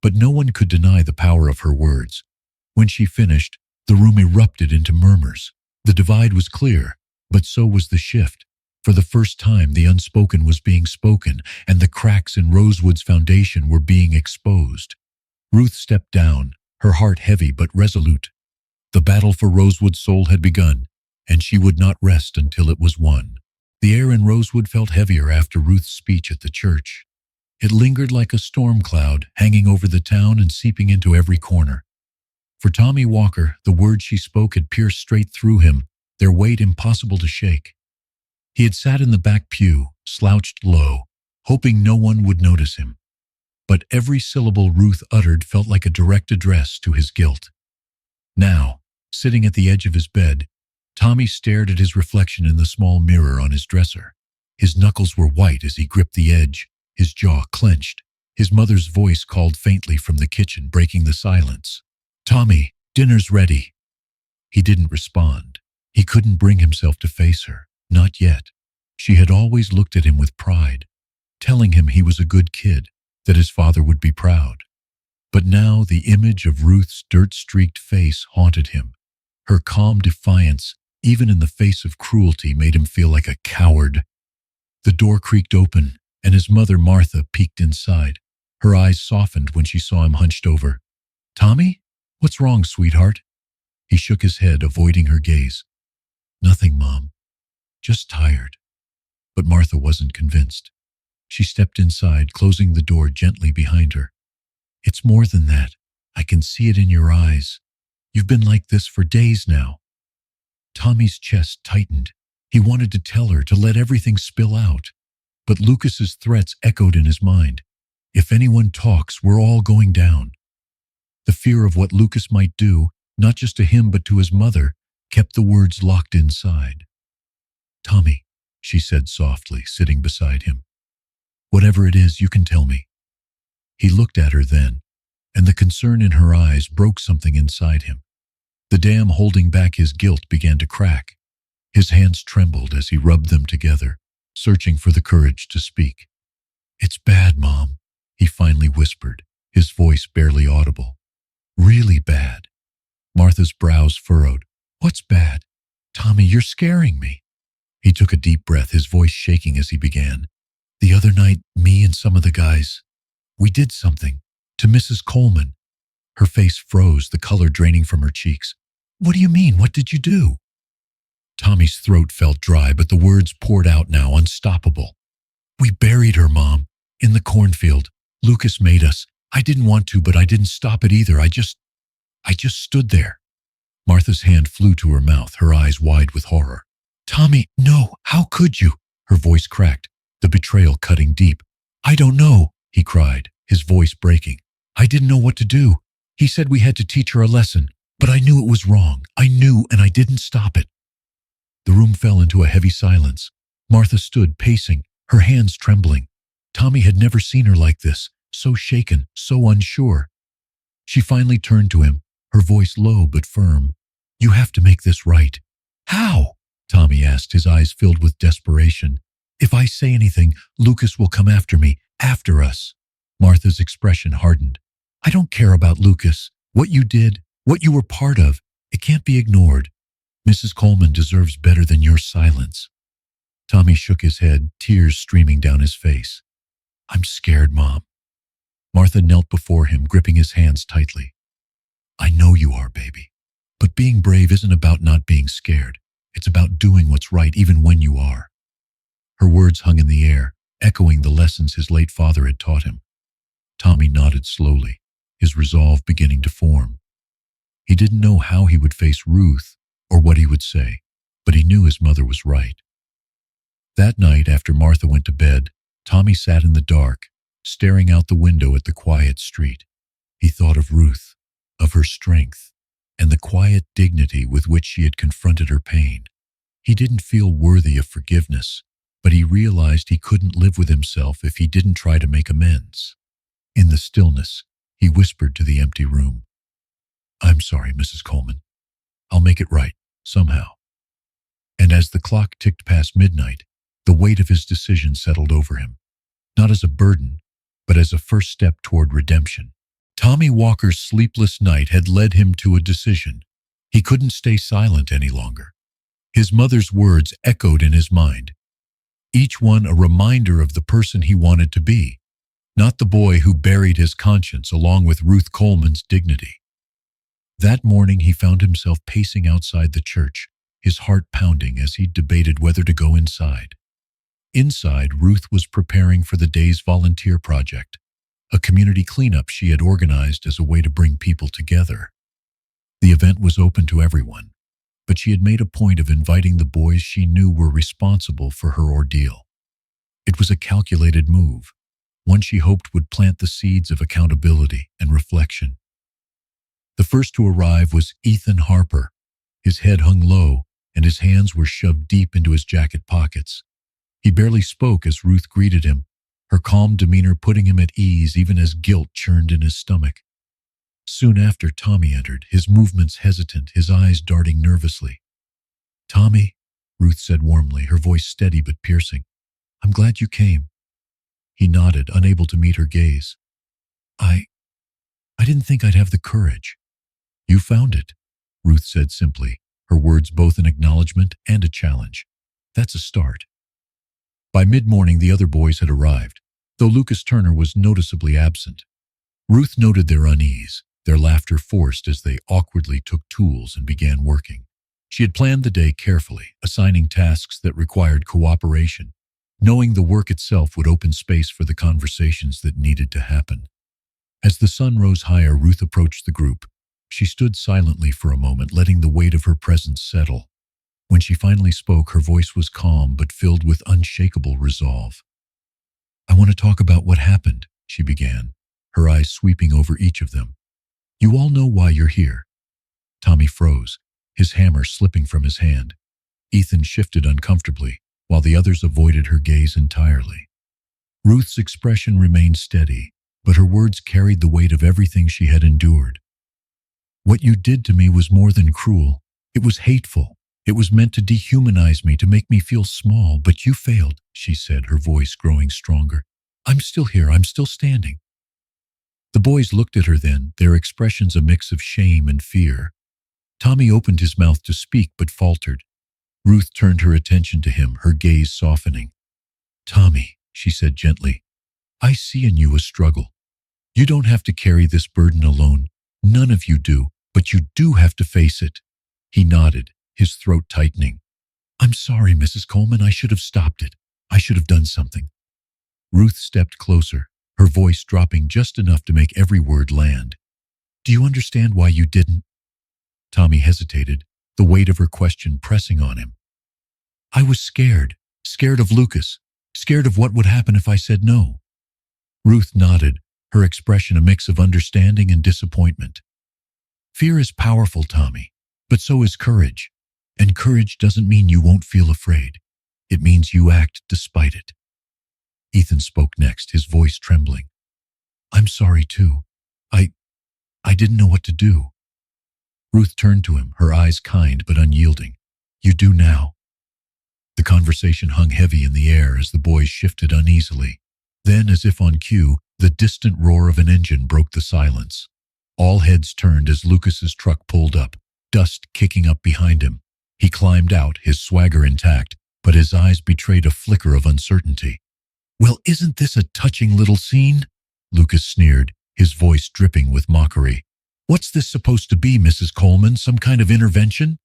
But no one could deny the power of her words. When she finished, the room erupted into murmurs. The divide was clear, but so was the shift. For the first time, the unspoken was being spoken, and the cracks in Rosewood's foundation were being exposed. Ruth stepped down, her heart heavy but resolute. The battle for Rosewood's soul had begun, and she would not rest until it was won. The air in Rosewood felt heavier after Ruth's speech at the church. It lingered like a storm cloud, hanging over the town and seeping into every corner. For Tommy Walker, the words she spoke had pierced straight through him, their weight impossible to shake. He had sat in the back pew, slouched low, hoping no one would notice him. But every syllable Ruth uttered felt like a direct address to his guilt. Now, sitting at the edge of his bed, Tommy stared at his reflection in the small mirror on his dresser. His knuckles were white as he gripped the edge, his jaw clenched. His mother's voice called faintly from the kitchen, breaking the silence. Tommy, dinner's ready. He didn't respond. He couldn't bring himself to face her. Not yet. She had always looked at him with pride, telling him he was a good kid, that his father would be proud. But now the image of Ruth's dirt-streaked face haunted him. Her calm defiance, even in the face of cruelty, made him feel like a coward. The door creaked open, and his mother, Martha, peeked inside. Her eyes softened when she saw him hunched over. "Tommy? What's wrong, sweetheart?" He shook his head, avoiding her gaze. "Nothing, Mom. Just tired." But Martha wasn't convinced. She stepped inside, closing the door gently behind her. "It's more than that. I can see it in your eyes. You've been like this for days now." Tommy's chest tightened. He wanted to tell her to let everything spill out. But Lucas's threats echoed in his mind. If anyone talks, we're all going down. The fear of what Lucas might do, not just to him but to his mother, kept the words locked inside. "Tommy," she said softly, sitting beside him. "Whatever it is, you can tell me." He looked at her then, and the concern in her eyes broke something inside him. The dam holding back his guilt began to crack. His hands trembled as he rubbed them together, searching for the courage to speak. "It's bad, Mom," he finally whispered, his voice barely audible. "Really bad." Martha's brows furrowed. "What's bad?" "Tommy, you're scaring me." He took a deep breath, his voice shaking as he began. "The other night, me and some of the guys, we did something to Mrs. Coleman." Her face froze, the color draining from her cheeks. "What do you mean? What did you do?" Tommy's throat felt dry, but the words poured out now, unstoppable. "We buried her, Mom, in the cornfield. Lucas made us. I didn't want to, but I didn't stop it either. I just stood there." Martha's hand flew to her mouth, her eyes wide with horror. "Tommy, no, how could you?" Her voice cracked, the betrayal cutting deep. "I don't know," he cried, his voice breaking. "I didn't know what to do. He said we had to teach her a lesson, but I knew it was wrong. I knew, and I didn't stop it." The room fell into a heavy silence. Martha stood pacing, her hands trembling. Tommy had never seen her like this, so shaken, so unsure. She finally turned to him, her voice low but firm. "You have to make this right." "How?" Tommy asked, his eyes filled with desperation. "If I say anything, Lucas will come after me, after us." Martha's expression hardened. "I don't care about Lucas. What you did, what you were part of, it can't be ignored. Mrs. Coleman deserves better than your silence." Tommy shook his head, tears streaming down his face. "I'm scared, Mom." Martha knelt before him, gripping his hands tightly. "I know you are, baby. But being brave isn't about not being scared. It's about doing what's right even when you are." Her words hung in the air, echoing the lessons his late father had taught him. Tommy nodded slowly, his resolve beginning to form. He didn't know how he would face Ruth or what he would say, but he knew his mother was right. That night, after Martha went to bed, Tommy sat in the dark, staring out the window at the quiet street. He thought of Ruth, of her strength, and the quiet dignity with which she had confronted her pain. He didn't feel worthy of forgiveness, but he realized he couldn't live with himself if he didn't try to make amends. In the stillness, he whispered to the empty room, "I'm sorry, Mrs. Coleman. I'll make it right, somehow." And as the clock ticked past midnight, the weight of his decision settled over him, not as a burden, but as a first step toward redemption. Tommy Walker's sleepless night had led him to a decision. He couldn't stay silent any longer. His mother's words echoed in his mind, each one a reminder of the person he wanted to be, not the boy who buried his conscience along with Ruth Coleman's dignity. That morning he found himself pacing outside the church, his heart pounding as he debated whether to go inside. Inside, Ruth was preparing for the day's volunteer project, a community cleanup she had organized as a way to bring people together. The event was open to everyone, but she had made a point of inviting the boys she knew were responsible for her ordeal. It was a calculated move, one she hoped would plant the seeds of accountability and reflection. The first to arrive was Ethan Harper. His head hung low, and his hands were shoved deep into his jacket pockets. He barely spoke as Ruth greeted him, her calm demeanor putting him at ease even as guilt churned in his stomach. Soon after, Tommy entered, his movements hesitant, his eyes darting nervously. "Tommy," Ruth said warmly, her voice steady but piercing, "I'm glad you came." He nodded, unable to meet her gaze. I didn't think I'd have the courage." "You found it," Ruth said simply, her words both an acknowledgement and a challenge. "That's a start." By mid-morning, the other boys had arrived, though Lucas Turner was noticeably absent. Ruth noted their unease, their laughter forced as they awkwardly took tools and began working. She had planned the day carefully, assigning tasks that required cooperation, knowing the work itself would open space for the conversations that needed to happen. As the sun rose higher, Ruth approached the group. She stood silently for a moment, letting the weight of her presence settle. When she finally spoke, her voice was calm but filled with unshakable resolve. "I want to talk about what happened," she began, her eyes sweeping over each of them. "You all know why you're here." Tommy froze, his hammer slipping from his hand. Ethan shifted uncomfortably, while the others avoided her gaze entirely. Ruth's expression remained steady, but her words carried the weight of everything she had endured. "What you did to me was more than cruel. It was hateful. It was meant to dehumanize me, to make me feel small, but you failed," she said, her voice growing stronger. "I'm still here. I'm still standing." The boys looked at her then, their expressions a mix of shame and fear. Tommy opened his mouth to speak but faltered. Ruth turned her attention to him, her gaze softening. "Tommy," she said gently, "I see in you a struggle. You don't have to carry this burden alone. None of you do, but you do have to face it." He nodded, his throat tightening. "I'm sorry, Mrs. Coleman. I should have stopped it. I should have done something." Ruth stepped closer, her voice dropping just enough to make every word land. "Do you understand why you didn't?" Tommy hesitated, the weight of her question pressing on him. "I was scared of Lucas, scared of what would happen if I said no." Ruth nodded, her expression a mix of understanding and disappointment. "Fear is powerful, Tommy, but so is courage. And courage doesn't mean you won't feel afraid. It means you act despite it." Ethan spoke next, his voice trembling. "I'm sorry too. I didn't know what to do." Ruth turned to him, her eyes kind but unyielding. "You do now." The conversation hung heavy in the air as the boys shifted uneasily. Then, as if on cue, the distant roar of an engine broke the silence. All heads turned as Lucas's truck pulled up, dust kicking up behind him. He climbed out, his swagger intact, but his eyes betrayed a flicker of uncertainty. "Well, isn't this a touching little scene?" Lucas sneered, his voice dripping with mockery. "What's this supposed to be, Mrs. Coleman? Some kind of intervention?"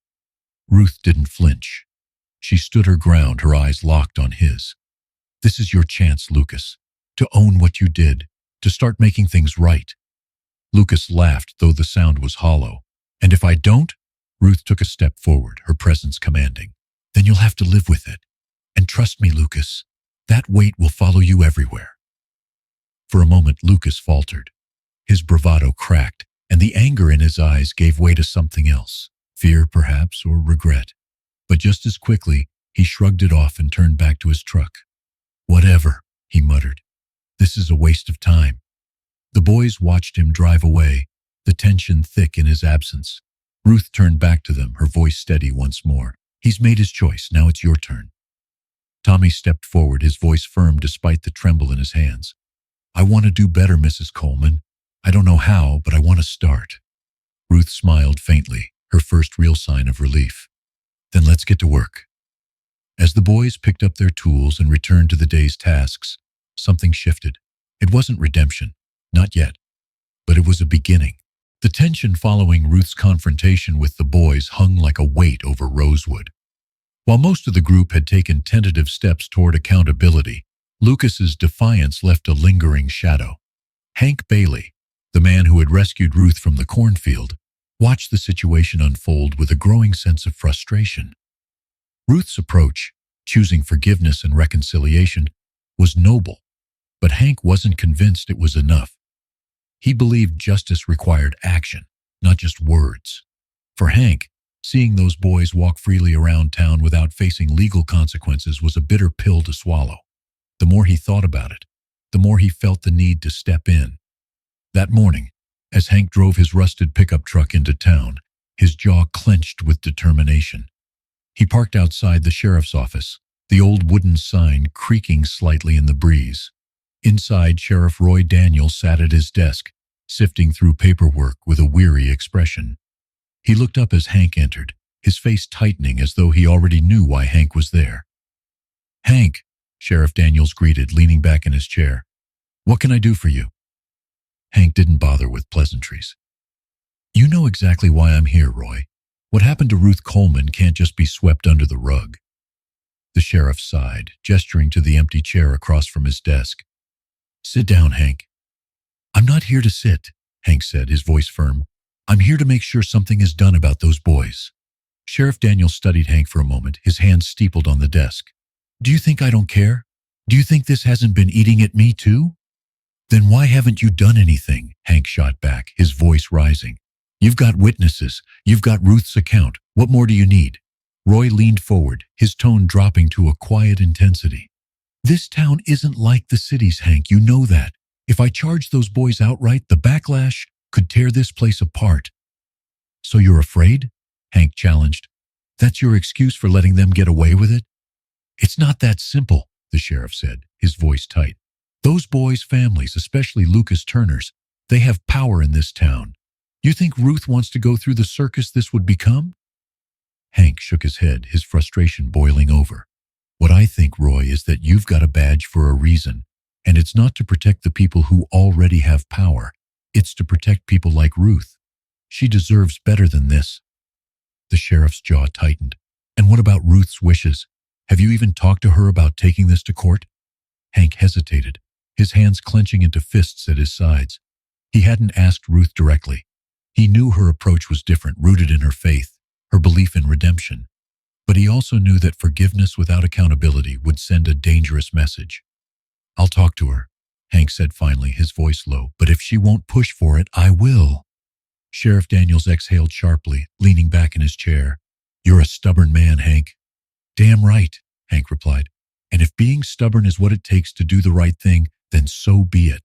Ruth didn't flinch. She stood her ground, her eyes locked on his. "This is your chance, Lucas, to own what you did, to start making things right." Lucas laughed, though the sound was hollow. "And if I don't?" Ruth took a step forward, her presence commanding. "Then you'll have to live with it. And trust me, Lucas, that weight will follow you everywhere." For a moment, Lucas faltered. His bravado cracked, and the anger in his eyes gave way to something else, fear perhaps, or regret. But just as quickly, he shrugged it off and turned back to his truck. "Whatever," he muttered. "This is a waste of time." The boys watched him drive away, the tension thick in his absence. Ruth turned back to them, her voice steady once more. "He's made his choice. Now it's your turn." Tommy stepped forward, his voice firm despite the tremble in his hands. "I want to do better, Mrs. Coleman. I don't know how, but I want to start." Ruth smiled faintly, her first real sign of relief. "Then let's get to work." As the boys picked up their tools and returned to the day's tasks, something shifted. It wasn't redemption, not yet, but it was a beginning. The tension following Ruth's confrontation with the boys hung like a weight over Rosewood. While most of the group had taken tentative steps toward accountability, Lucas's defiance left a lingering shadow. Hank Bailey, the man who had rescued Ruth from the cornfield, watched the situation unfold with a growing sense of frustration. Ruth's approach, choosing forgiveness and reconciliation, was noble, but Hank wasn't convinced it was enough. He believed justice required action, not just words. For Hank, seeing those boys walk freely around town without facing legal consequences was a bitter pill to swallow. The more he thought about it, the more he felt the need to step in. That morning, as Hank drove his rusted pickup truck into town, his jaw clenched with determination. He parked outside the sheriff's office, the old wooden sign creaking slightly in the breeze. Inside, Sheriff Roy Daniel sat at his desk, sifting through paperwork with a weary expression. He looked up as Hank entered, his face tightening as though he already knew why Hank was there. "Hank," Sheriff Daniels greeted, leaning back in his chair. "What can I do for you?" Hank didn't bother with pleasantries. "You know exactly why I'm here, Roy. What happened to Ruth Coleman can't just be swept under the rug." The sheriff sighed, gesturing to the empty chair across from his desk. "Sit down, Hank." "I'm not here to sit," Hank said, his voice firm. "I'm here to make sure something is done about those boys." Sheriff Daniels studied Hank for a moment, his hands steepled on the desk. "Do you think I don't care? Do you think this hasn't been eating at me too?" "Then why haven't you done anything?" Hank shot back, his voice rising. "You've got witnesses. You've got Ruth's account. What more do you need?" Roy leaned forward, his tone dropping to a quiet intensity. "This town isn't like the cities, Hank. You know that. If I charged those boys outright, the backlash could tear this place apart." "So you're afraid?" Hank challenged. "That's your excuse for letting them get away with it?" "It's not that simple," the sheriff said, his voice tight. "Those boys' families, especially Lucas Turner's, they have power in this town. You think Ruth wants to go through the circus this would become?" Hank shook his head, his frustration boiling over. "What I think, Roy, is that you've got a badge for a reason, and it's not to protect the people who already have power. It's to protect people like Ruth. She deserves better than this." The sheriff's jaw tightened. "And what about Ruth's wishes? Have you even talked to her about taking this to court?" Hank hesitated, his hands clenching into fists at his sides. He hadn't asked Ruth directly. He knew her approach was different, rooted in her faith, her belief in redemption. But he also knew that forgiveness without accountability would send a dangerous message. "I'll talk to her," Hank said finally, his voice low. "But if she won't push for it, I will." Sheriff Daniels exhaled sharply, leaning back in his chair. "You're a stubborn man, Hank." "Damn right," Hank replied. "And if being stubborn is what it takes to do the right thing, then so be it."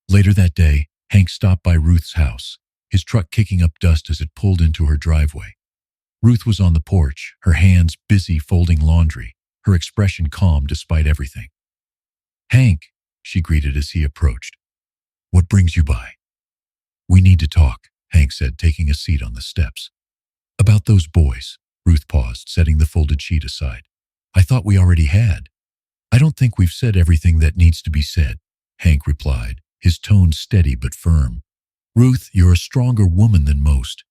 Later that day, Hank stopped by Ruth's house, his truck kicking up dust as it pulled into her driveway. Ruth was on the porch, her hands busy folding laundry, her expression calm despite everything. "Hank," she greeted as he approached. "What brings you by?" "We need to talk," Hank said, taking a seat on the steps. "About those boys," Ruth paused, setting the folded sheet aside. "I thought we already had." "I don't think we've said everything that needs to be said," Hank replied, his tone steady but firm. "Ruth, you're a stronger woman than most,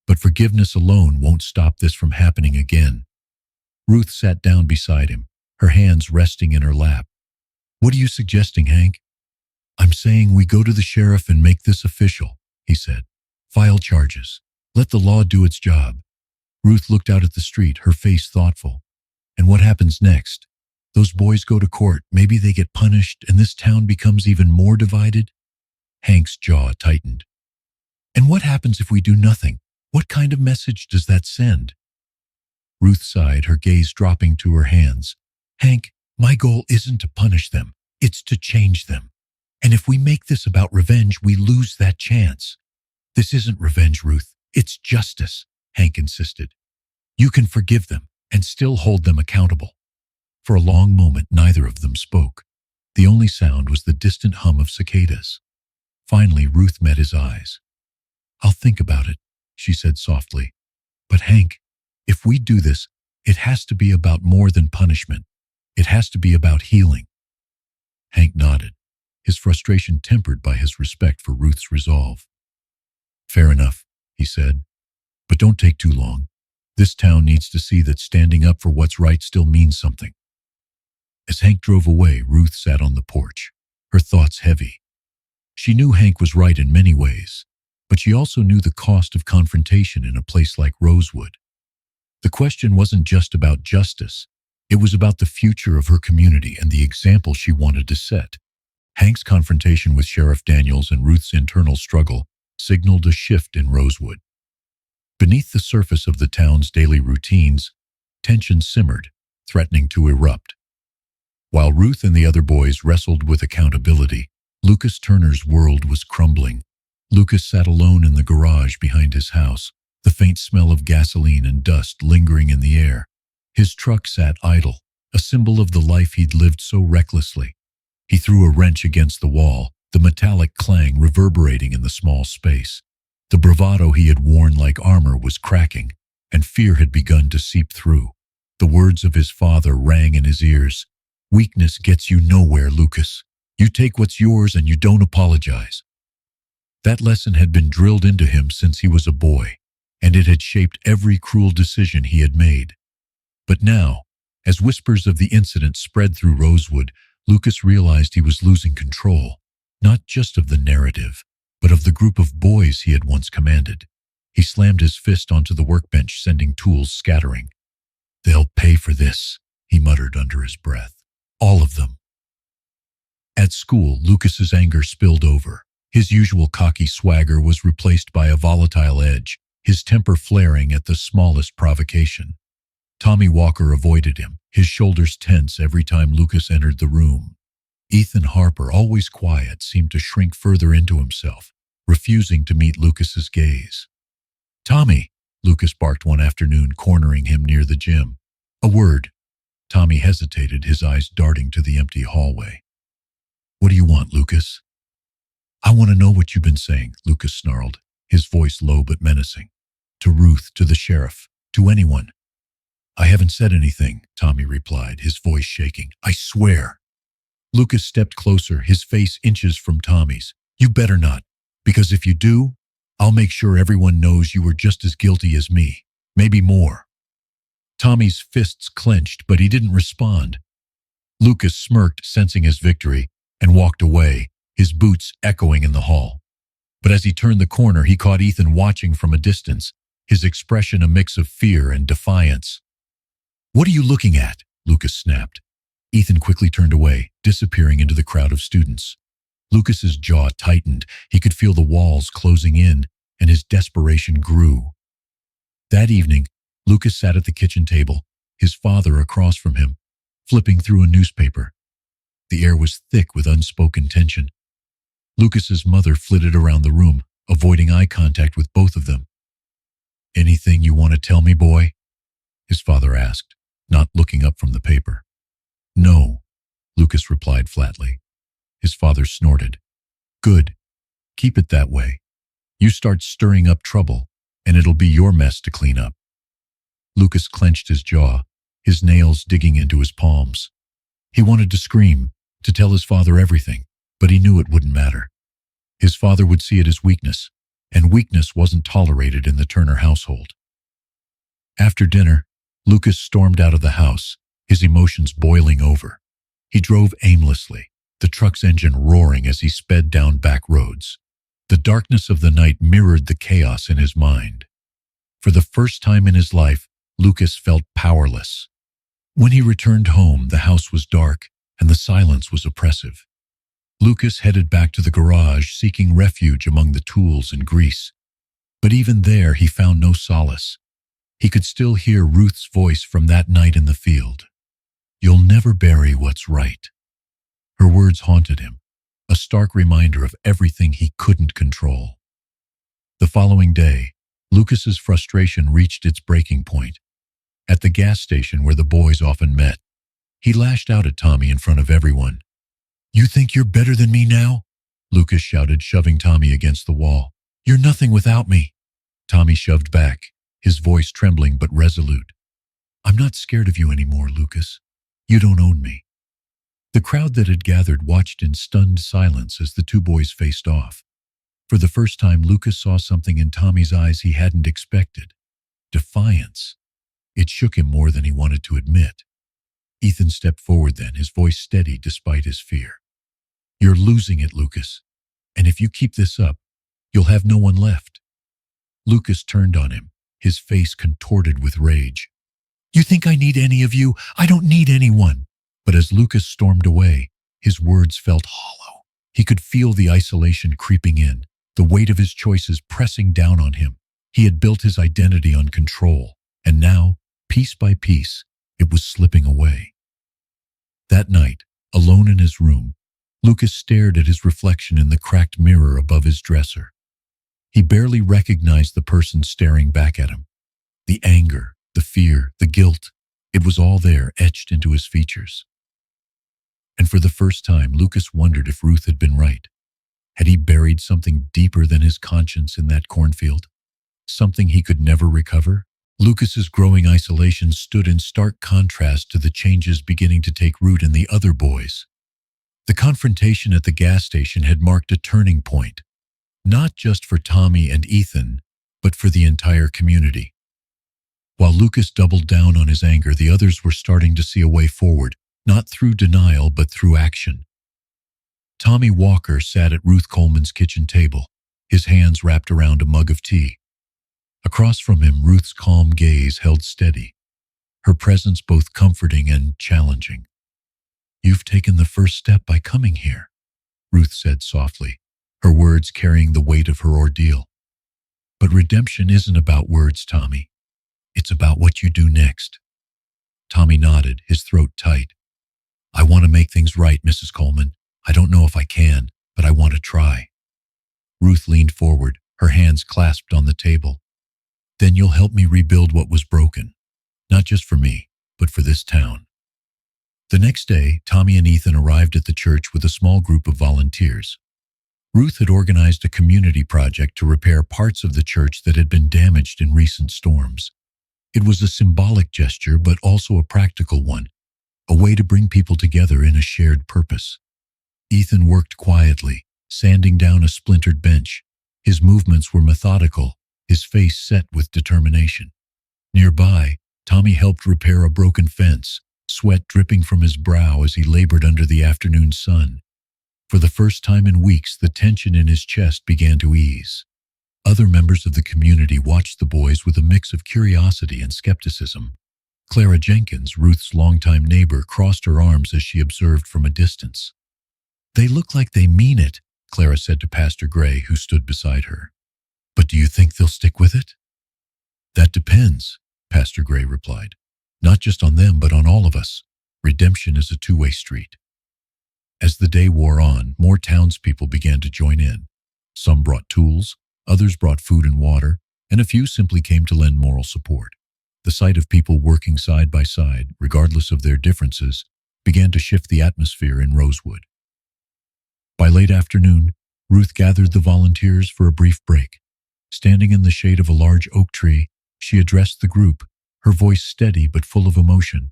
but forgiveness alone won't stop this from happening again." Ruth sat down beside him, her hands resting in her lap. "What are you suggesting, Hank?" "I'm saying we go to the sheriff and make this official," he said. "File charges. Let the law do its job." Ruth looked out at the street, her face thoughtful. "And what happens next? Those boys go to court, maybe they get punished, and this town becomes even more divided?" Hank's jaw tightened. "And what happens if we do nothing? What kind of message does that send?" Ruth sighed, her gaze dropping to her hands. "Hank, my goal isn't to punish them. It's to change them. And if we make this about revenge, we lose that chance." "This isn't revenge, Ruth. It's justice," Hank insisted. "You can forgive them and still hold them accountable." For a long moment, neither of them spoke. The only sound was the distant hum of cicadas. Finally, Ruth met his eyes. "I'll think about it," she said softly. "But Hank, if we do this, it has to be about more than punishment. It has to be about healing." Hank nodded, his frustration tempered by his respect for Ruth's resolve. "Fair enough," he said. "But don't take too long. This town needs to see that standing up for what's right still means something." As Hank drove away, Ruth sat on the porch, her thoughts heavy. She knew Hank was right in many ways, but she also knew the cost of confrontation in a place like Rosewood. The question wasn't just about justice. It was about the future of her community and the example she wanted to set. Hank's confrontation with Sheriff Daniels and Ruth's internal struggle signaled a shift in Rosewood. Beneath the surface of the town's daily routines, tension simmered, threatening to erupt. While Ruth and the other boys wrestled with accountability, Lucas Turner's world was crumbling. Lucas sat alone in the garage behind his house, the faint smell of gasoline and dust lingering in the air. His truck sat idle, a symbol of the life he'd lived so recklessly. He threw a wrench against the wall, the metallic clang reverberating in the small space. The bravado he had worn like armor was cracking, and fear had begun to seep through. The words of his father rang in his ears. "Weakness gets you nowhere, Lucas. You take what's yours and you don't apologize." That lesson had been drilled into him since he was a boy, and it had shaped every cruel decision he had made. But now, as whispers of the incident spread through Rosewood, Lucas realized he was losing control, not just of the narrative, but of the group of boys he had once commanded. He slammed his fist onto the workbench, sending tools scattering. "They'll pay for this," he muttered under his breath. "All of them." At school, Lucas's anger spilled over. His usual cocky swagger was replaced by a volatile edge, his temper flaring at the smallest provocation. Tommy Walker avoided him, his shoulders tense every time Lucas entered the room. Ethan Harper, always quiet, seemed to shrink further into himself, refusing to meet Lucas's gaze. "Tommy," Lucas barked one afternoon, cornering him near the gym. "A word." Tommy hesitated, his eyes darting to the empty hallway. "What do you want, Lucas?" "I want to know what you've been saying," Lucas snarled, his voice low but menacing. "To Ruth, to the sheriff, to anyone." "I haven't said anything," Tommy replied, his voice shaking. "I swear." Lucas stepped closer, his face inches from Tommy's. "You better not, because if you do, I'll make sure everyone knows you were just as guilty as me, maybe more." Tommy's fists clenched, but he didn't respond. Lucas smirked, sensing his victory, and walked away, his boots echoing in the hall. But as he turned the corner, he caught Ethan watching from a distance, his expression a mix of fear and defiance. "What are you looking at?" Lucas snapped. Ethan quickly turned away, disappearing into the crowd of students. Lucas's jaw tightened. He could feel the walls closing in, and his desperation grew. That evening, Lucas sat at the kitchen table, his father across from him, flipping through a newspaper. The air was thick with unspoken tension. Lucas's mother flitted around the room, avoiding eye contact with both of them. "Anything you want to tell me, boy?" his father asked, not looking up from the paper. "No," Lucas replied flatly. His father snorted. "Good. Keep it that way. You start stirring up trouble, and it'll be your mess to clean up." Lucas clenched his jaw, his nails digging into his palms. He wanted to scream, to tell his father everything, but he knew it wouldn't matter. His father would see it as weakness, and weakness wasn't tolerated in the Turner household. After dinner, Lucas stormed out of the house, his emotions boiling over. He drove aimlessly, the truck's engine roaring as he sped down back roads. The darkness of the night mirrored the chaos in his mind. For the first time in his life, Lucas felt powerless. When he returned home, the house was dark, and the silence was oppressive. Lucas headed back to the garage, seeking refuge among the tools and grease. But even there, he found no solace. He could still hear Ruth's voice from that night in the field. "You'll never bury what's right." Her words haunted him, a stark reminder of everything he couldn't control. The following day, Lucas's frustration reached its breaking point. At the gas station where the boys often met, he lashed out at Tommy in front of everyone. "You think you're better than me now?" Lucas shouted, shoving Tommy against the wall. "You're nothing without me." Tommy shoved back, his voice trembling but resolute. "I'm not scared of you anymore, Lucas. You don't own me." The crowd that had gathered watched in stunned silence as the two boys faced off. For the first time, Lucas saw something in Tommy's eyes he hadn't expected. Defiance. It shook him more than he wanted to admit. Ethan stepped forward then, his voice steady despite his fear. "You're losing it, Lucas. And if you keep this up, you'll have no one left." Lucas turned on him, his face contorted with rage. "You think I need any of you? I don't need anyone." But as Lucas stormed away, his words felt hollow. He could feel the isolation creeping in, the weight of his choices pressing down on him. He had built his identity on control, and now, piece by piece, it was slipping away. That night, alone in his room, Lucas stared at his reflection in the cracked mirror above his dresser. He barely recognized the person staring back at him. The anger, the fear, the guilt, it was all there, etched into his features. And for the first time, Lucas wondered if Ruth had been right. Had he buried something deeper than his conscience in that cornfield? Something he could never recover? Lucas's growing isolation stood in stark contrast to the changes beginning to take root in the other boys. The confrontation at the gas station had marked a turning point, not just for Tommy and Ethan, but for the entire community. While Lucas doubled down on his anger, the others were starting to see a way forward, not through denial, but through action. Tommy Walker sat at Ruth Coleman's kitchen table, his hands wrapped around a mug of tea. Across from him, Ruth's calm gaze held steady, her presence both comforting and challenging. "You've taken the first step by coming here," Ruth said softly, her words carrying the weight of her ordeal. "But redemption isn't about words, Tommy. It's about what you do next." Tommy nodded, his throat tight. "I want to make things right, Mrs. Coleman. I don't know if I can, but I want to try." Ruth leaned forward, her hands clasped on the table. "Then you'll help me rebuild what was broken, not just for me, but for this town." The next day, Tommy and Ethan arrived at the church with a small group of volunteers. Ruth had organized a community project to repair parts of the church that had been damaged in recent storms. It was a symbolic gesture, but also a practical one, a way to bring people together in a shared purpose. Ethan worked quietly, sanding down a splintered bench. His movements were methodical, his face set with determination. Nearby, Tommy helped repair a broken fence, sweat dripping from his brow as he labored under the afternoon sun. For the first time in weeks, the tension in his chest began to ease. Other members of the community watched the boys with a mix of curiosity and skepticism. Clara Jenkins, Ruth's longtime neighbor, crossed her arms as she observed from a distance. "They look like they mean it," Clara said to Pastor Gray, who stood beside her. "But do you think they'll stick with it?" "That depends," Pastor Gray replied. "Not just on them, but on all of us. Redemption is a two-way street." As the day wore on, more townspeople began to join in. Some brought tools, others brought food and water, and a few simply came to lend moral support. The sight of people working side by side, regardless of their differences, began to shift the atmosphere in Rosewood. By late afternoon, Ruth gathered the volunteers for a brief break. Standing in the shade of a large oak tree, she addressed the group, her voice steady but full of emotion.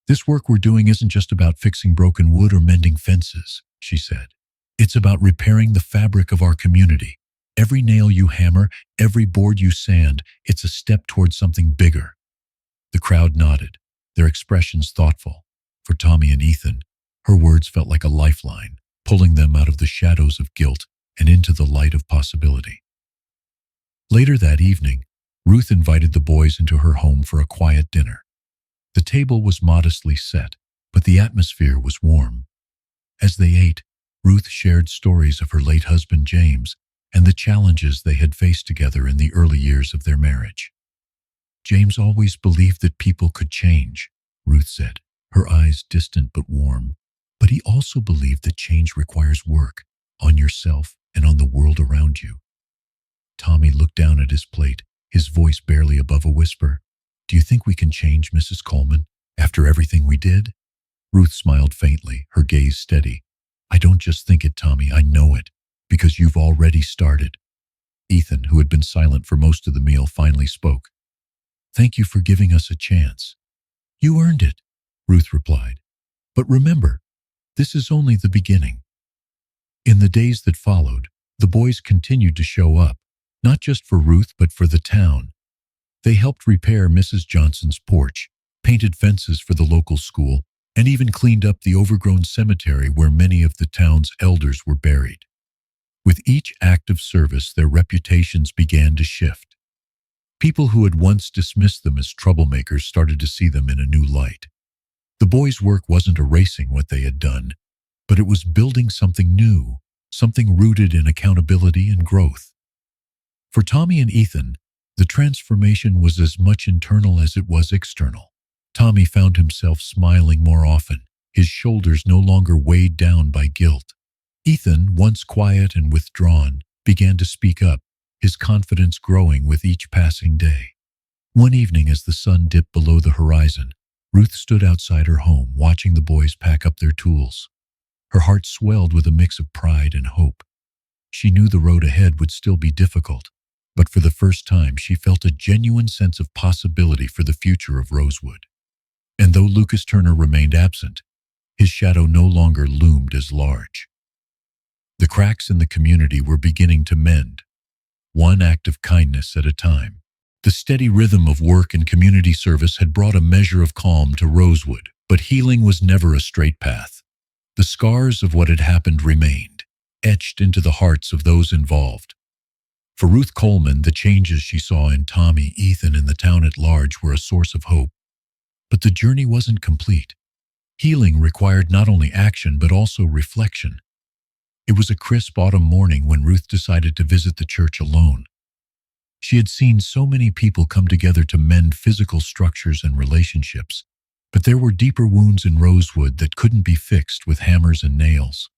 "This work we're doing isn't just about fixing broken wood or mending fences," she said. "It's about repairing the fabric of our community. Every nail you hammer, every board you sand, it's a step towards something bigger." The crowd nodded, their expressions thoughtful. For Tommy and Ethan, her words felt like a lifeline, pulling them out of the shadows of guilt and into the light of possibility. Later that evening, Ruth invited the boys into her home for a quiet dinner. The table was modestly set, but the atmosphere was warm. As they ate, Ruth shared stories of her late husband James and the challenges they had faced together in the early years of their marriage. "James always believed that people could change," Ruth said, her eyes distant but warm. "But he also believed that change requires work on yourself and on the world around you." Tommy looked down at his plate, his voice barely above a whisper. "Do you think we can change, Mrs. Coleman, after everything we did?" Ruth smiled faintly, her gaze steady. "I don't just think it, Tommy, I know it, because you've already started." Ethan, who had been silent for most of the meal, finally spoke. "Thank you for giving us a chance." "You earned it," Ruth replied. "But remember, this is only the beginning." In the days that followed, the boys continued to show up, not just for Ruth, but for the town. They helped repair Mrs. Johnson's porch, painted fences for the local school, and even cleaned up the overgrown cemetery where many of the town's elders were buried. With each act of service, their reputations began to shift. People who had once dismissed them as troublemakers started to see them in a new light. The boys' work wasn't erasing what they had done, but it was building something new, something rooted in accountability and growth. For Tommy and Ethan, the transformation was as much internal as it was external. Tommy found himself smiling more often, his shoulders no longer weighed down by guilt. Ethan, once quiet and withdrawn, began to speak up, his confidence growing with each passing day. One evening, as the sun dipped below the horizon, Ruth stood outside her home, watching the boys pack up their tools. Her heart swelled with a mix of pride and hope. She knew the road ahead would still be difficult, but for the first time she felt a genuine sense of possibility for the future of Rosewood. And though Lucas Turner remained absent, his shadow no longer loomed as large. The cracks in the community were beginning to mend, one act of kindness at a time. The steady rhythm of work and community service had brought a measure of calm to Rosewood, but healing was never a straight path. The scars of what had happened remained, etched into the hearts of those involved. For Ruth Coleman, the changes she saw in Tommy, Ethan, and the town at large were a source of hope. But the journey wasn't complete. Healing required not only action but also reflection. It was a crisp autumn morning when Ruth decided to visit the church alone. She had seen so many people come together to mend physical structures and relationships, but there were deeper wounds in Rosewood that couldn't be fixed with hammers and nails.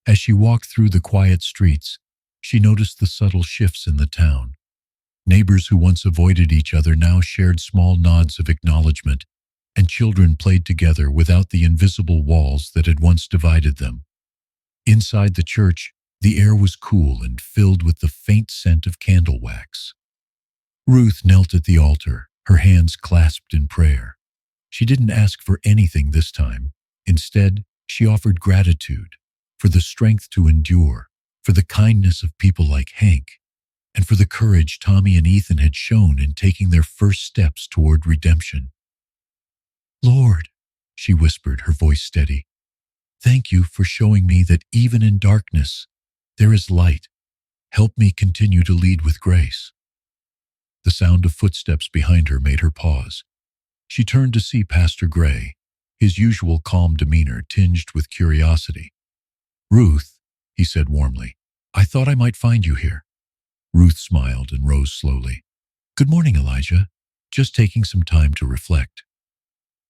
As she walked through the quiet streets, she noticed the subtle shifts in the town. Neighbors who once avoided each other now shared small nods of acknowledgement, and children played together without the invisible walls that had once divided them. Inside the church, the air was cool and filled with the faint scent of candle wax. Ruth knelt at the altar, her hands clasped in prayer. She didn't ask for anything this time. Instead, she offered gratitude for the strength to endure, for the kindness of people like Hank, and for the courage Tommy and Ethan had shown in taking their first steps toward redemption. "Lord," she whispered, her voice steady, "thank you for showing me that even in darkness, there is light. Help me continue to lead with grace." The sound of footsteps behind her made her pause. She turned to see Pastor Gray, his usual calm demeanor tinged with curiosity. "Ruth," he said warmly, "I thought I might find you here." Ruth smiled and rose slowly. "Good morning, Elijah. Just taking some time to reflect."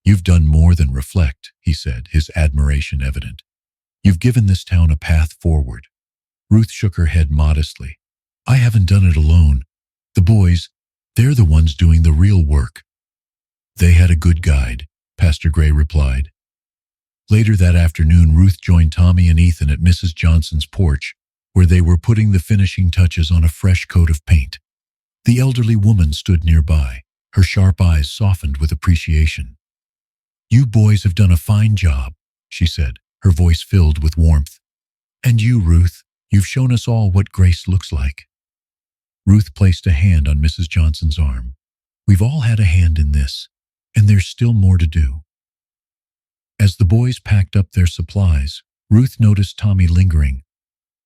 "You've done more than reflect," he said, his admiration evident. "You've given this town a path forward." Ruth shook her head modestly. "I haven't done it alone. The boys, they're the ones doing the real work." "They had a good guide," Pastor Gray replied. Later that afternoon, Ruth joined Tommy and Ethan at Mrs. Johnson's porch, where they were putting the finishing touches on a fresh coat of paint. The elderly woman stood nearby, her sharp eyes softened with appreciation. "You boys have done a fine job," she said, her voice filled with warmth. "And you, Ruth, you've shown us all what grace looks like." Ruth placed a hand on Mrs. Johnson's arm. "We've all had a hand in this, and there's still more to do." As the boys packed up their supplies, Ruth noticed Tommy lingering.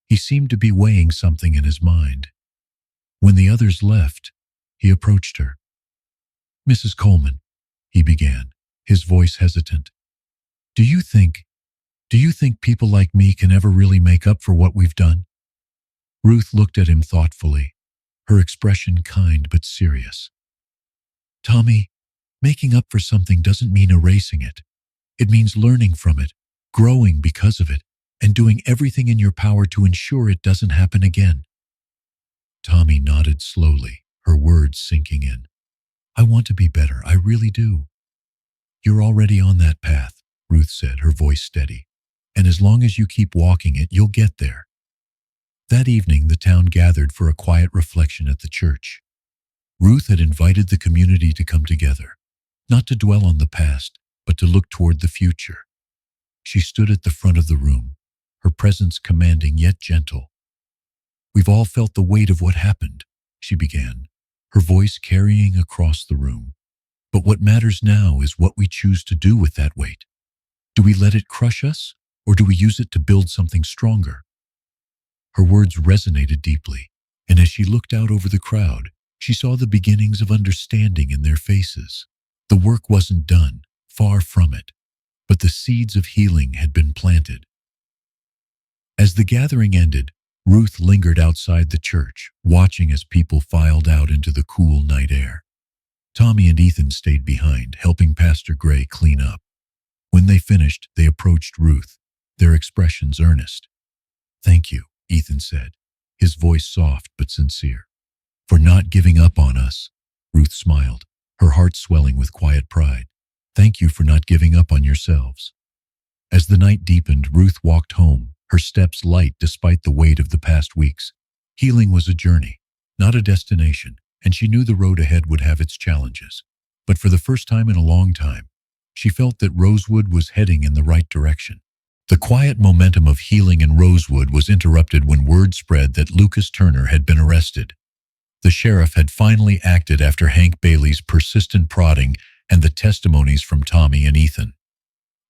He seemed to be weighing something in his mind. When the others left, he approached her. "Mrs. Coleman," he began, his voice hesitant, Do you think people like me can ever really make up for what we've done?" Ruth looked at him thoughtfully, her expression kind but serious. "Tommy, making up for something doesn't mean erasing it. It means learning from it, growing because of it, and doing everything in your power to ensure it doesn't happen again." Tommy nodded slowly, her words sinking in. "I want to be better, I really do." "You're already on that path," Ruth said, her voice steady. "And as long as you keep walking it, you'll get there." That evening, the town gathered for a quiet reflection at the church. Ruth had invited the community to come together, not to dwell on the past, but to look toward the future. She stood at the front of the room, her presence commanding yet gentle. "We've all felt the weight of what happened," she began, her voice carrying across the room. "But what matters now is what we choose to do with that weight. Do we let it crush us, or do we use it to build something stronger?" Her words resonated deeply, and as she looked out over the crowd, she saw the beginnings of understanding in their faces. The work wasn't done, far from it, but the seeds of healing had been planted. As the gathering ended, Ruth lingered outside the church, watching as people filed out into the cool night air. Tommy and Ethan stayed behind, helping Pastor Gray clean up. When they finished, they approached Ruth, their expressions earnest. "Thank you," Ethan said, his voice soft but sincere. "For not giving up on us." Ruth smiled, her heart swelling with quiet pride. "Thank you for not giving up on yourselves." As the night deepened, Ruth walked home, her steps light despite the weight of the past weeks. Healing was a journey, not a destination, and she knew the road ahead would have its challenges. But for the first time in a long time, she felt that Rosewood was heading in the right direction. The quiet momentum of healing in Rosewood was interrupted when word spread that Lucas Turner had been arrested. The sheriff had finally acted after Hank Bailey's persistent prodding and the testimonies from Tommy and Ethan.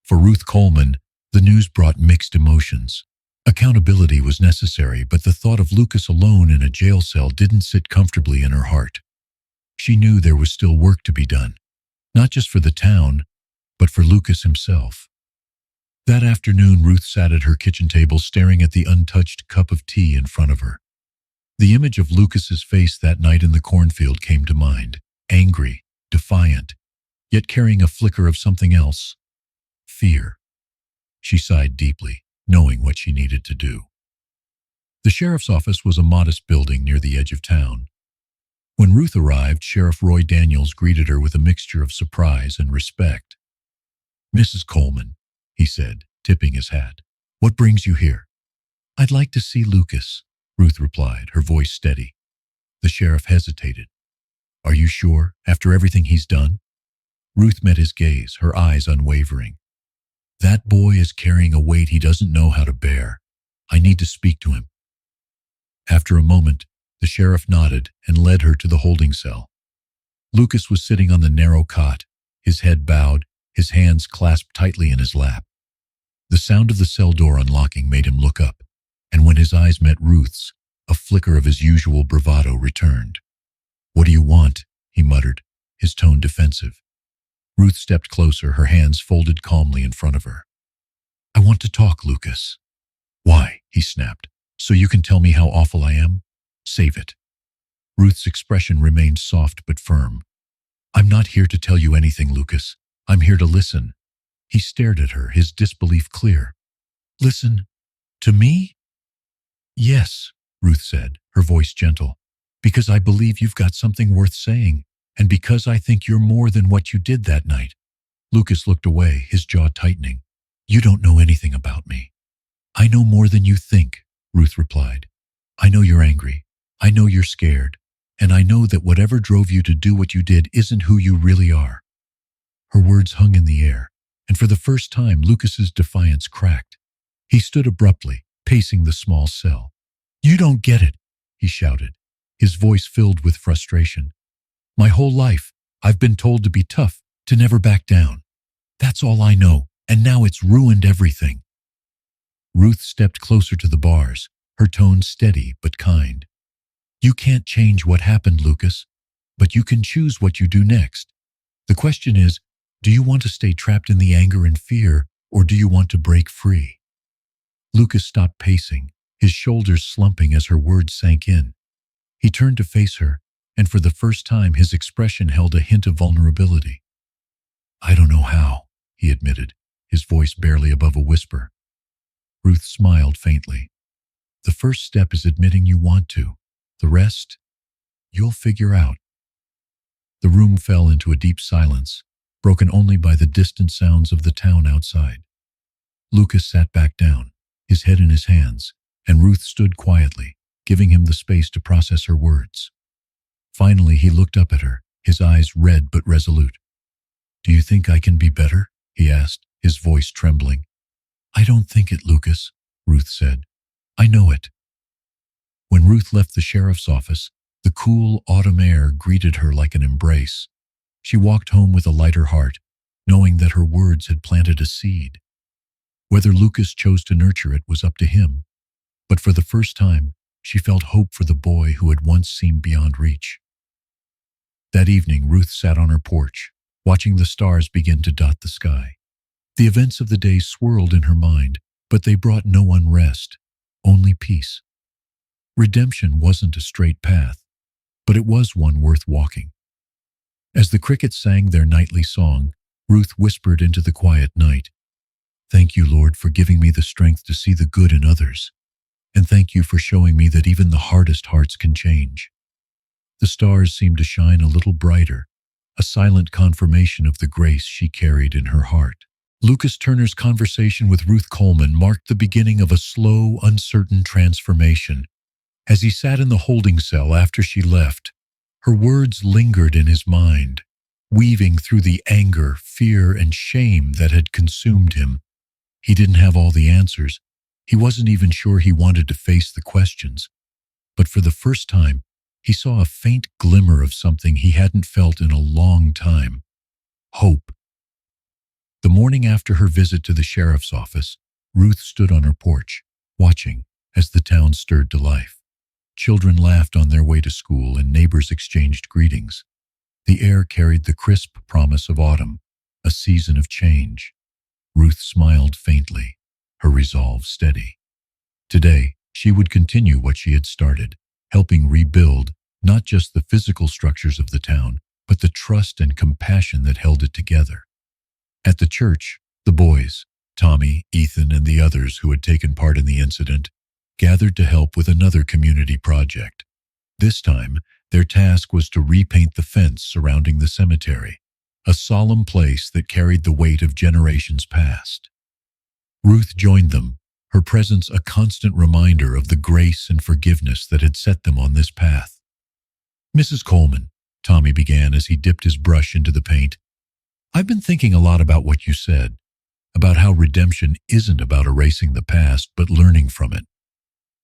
For Ruth Coleman, the news brought mixed emotions. Accountability was necessary, but the thought of Lucas alone in a jail cell didn't sit comfortably in her heart. She knew there was still work to be done, not just for the town, but for Lucas himself. That afternoon, Ruth sat at her kitchen table staring at the untouched cup of tea in front of her. The image of Lucas's face that night in the cornfield came to mind, angry, defiant, yet carrying a flicker of something else, fear. She sighed deeply, knowing what she needed to do. The sheriff's office was a modest building near the edge of town. When Ruth arrived, Sheriff Roy Daniels greeted her with a mixture of surprise and respect. "Mrs. Coleman," he said, tipping his hat, "what brings you here?" "I'd like to see Lucas," Ruth replied, her voice steady. The sheriff hesitated. "Are you sure, after everything he's done?" Ruth met his gaze, her eyes unwavering. "That boy is carrying a weight he doesn't know how to bear. I need to speak to him." After a moment, the sheriff nodded and led her to the holding cell. Lucas was sitting on the narrow cot, his head bowed, his hands clasped tightly in his lap. The sound of the cell door unlocking made him look up, and when his eyes met Ruth's, a flicker of his usual bravado returned. "What do you want?" he muttered, his tone defensive. Ruth stepped closer, her hands folded calmly in front of her. "I want to talk, Lucas." "Why?" he snapped. "So you can tell me how awful I am? Save it." Ruth's expression remained soft but firm. "I'm not here to tell you anything, Lucas. I'm here to listen." He stared at her, his disbelief clear. "Listen? To me?" "Yes," Ruth said, her voice gentle, "because I believe you've got something worth saying, and because I think you're more than what you did that night." Lucas looked away, his jaw tightening. "You don't know anything about me." "I know more than you think," Ruth replied. "I know you're angry. I know you're scared. And I know that whatever drove you to do what you did isn't who you really are." Her words hung in the air, and for the first time Lucas's defiance cracked. He stood abruptly, pacing the small cell. "You don't get it," he shouted, his voice filled with frustration. "My whole life, I've been told to be tough, to never back down. That's all I know, and now it's ruined everything." Ruth stepped closer to the bars, her tone steady but kind. "You can't change what happened, Lucas, but you can choose what you do next. The question is, do you want to stay trapped in the anger and fear, or do you want to break free?" Lucas stopped pacing, his shoulders slumping as her words sank in. He turned to face her, and for the first time his expression held a hint of vulnerability. "I don't know how," he admitted, his voice barely above a whisper. Ruth smiled faintly. "The first step is admitting you want to. The rest, you'll figure out." The room fell into a deep silence, broken only by the distant sounds of the town outside. Lucas sat back down, his head in his hands, and Ruth stood quietly, giving him the space to process her words. Finally, he looked up at her, his eyes red but resolute. "Do you think I can be better?" he asked, his voice trembling. "I don't think it, Lucas," Ruth said. "I know it." When Ruth left the sheriff's office, the cool autumn air greeted her like an embrace. She walked home with a lighter heart, knowing that her words had planted a seed. Whether Lucas chose to nurture it was up to him, but for the first time, she felt hope for the boy who had once seemed beyond reach. That evening, Ruth sat on her porch, watching the stars begin to dot the sky. The events of the day swirled in her mind, but they brought no unrest, only peace. Redemption wasn't a straight path, but it was one worth walking. As the crickets sang their nightly song, Ruth whispered into the quiet night, "Thank you, Lord, for giving me the strength to see the good in others. And thank you for showing me that even the hardest hearts can change." The stars seemed to shine a little brighter, a silent confirmation of the grace she carried in her heart. Lucas Turner's conversation with Ruth Coleman marked the beginning of a slow, uncertain transformation. As he sat in the holding cell after she left, her words lingered in his mind, weaving through the anger, fear, and shame that had consumed him. He didn't have all the answers. He wasn't even sure he wanted to face the questions. But for the first time, he saw a faint glimmer of something he hadn't felt in a long time: hope. The morning after her visit to the sheriff's office, Ruth stood on her porch, watching as the town stirred to life. Children laughed on their way to school and neighbors exchanged greetings. The air carried the crisp promise of autumn, a season of change. Ruth smiled faintly, her resolve steady. Today, she would continue what she had started, helping rebuild not just the physical structures of the town, but the trust and compassion that held it together. At the church, the boys, Tommy, Ethan, and the others who had taken part in the incident, gathered to help with another community project. This time, their task was to repaint the fence surrounding the cemetery, a solemn place that carried the weight of generations past. Ruth joined them, her presence a constant reminder of the grace and forgiveness that had set them on this path. "Mrs. Coleman," Tommy began as he dipped his brush into the paint, "I've been thinking a lot about what you said, about how redemption isn't about erasing the past but learning from it."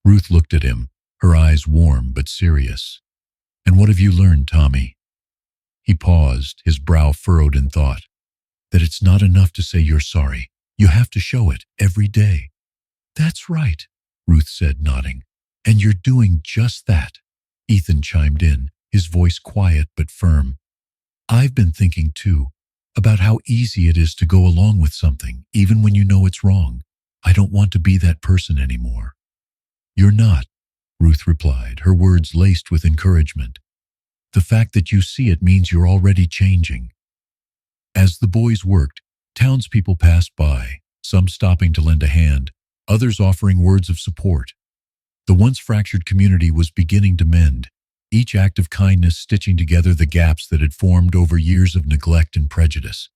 Ruth looked at him, her eyes warm but serious. "And what have you learned, Tommy?" He paused, his brow furrowed in thought. "That it's not enough to say you're sorry. You have to show it every day." "That's right," Ruth said, nodding. "And you're doing just that," Ethan chimed in, his voice quiet but firm. "I've been thinking, too, about how easy it is to go along with something, even when you know it's wrong. I don't want to be that person anymore." "You're not," Ruth replied, her words laced with encouragement. "The fact that you see it means you're already changing." As the boys worked, townspeople passed by, some stopping to lend a hand, others offering words of support. The once fractured community was beginning to mend, each act of kindness stitching together the gaps that had formed over years of neglect and prejudice.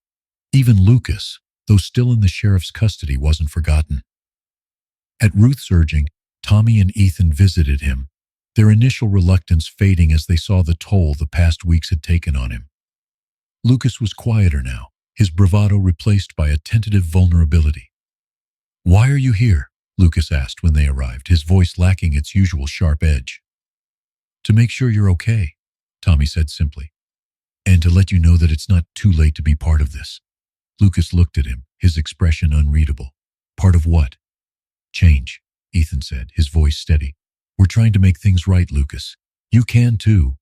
Even Lucas, though still in the sheriff's custody, wasn't forgotten. At Ruth's urging, Tommy and Ethan visited him, their initial reluctance fading as they saw the toll the past weeks had taken on him. Lucas was quieter now, his bravado replaced by a tentative vulnerability. "Why are you here?" Lucas asked when they arrived, his voice lacking its usual sharp edge. "To make sure you're okay," Tommy said simply. "And to let you know that it's not too late to be part of this." Lucas looked at him, his expression unreadable. "Part of what?" "Change," Ethan said, his voice steady. "We're trying to make things right, Lucas. You can too."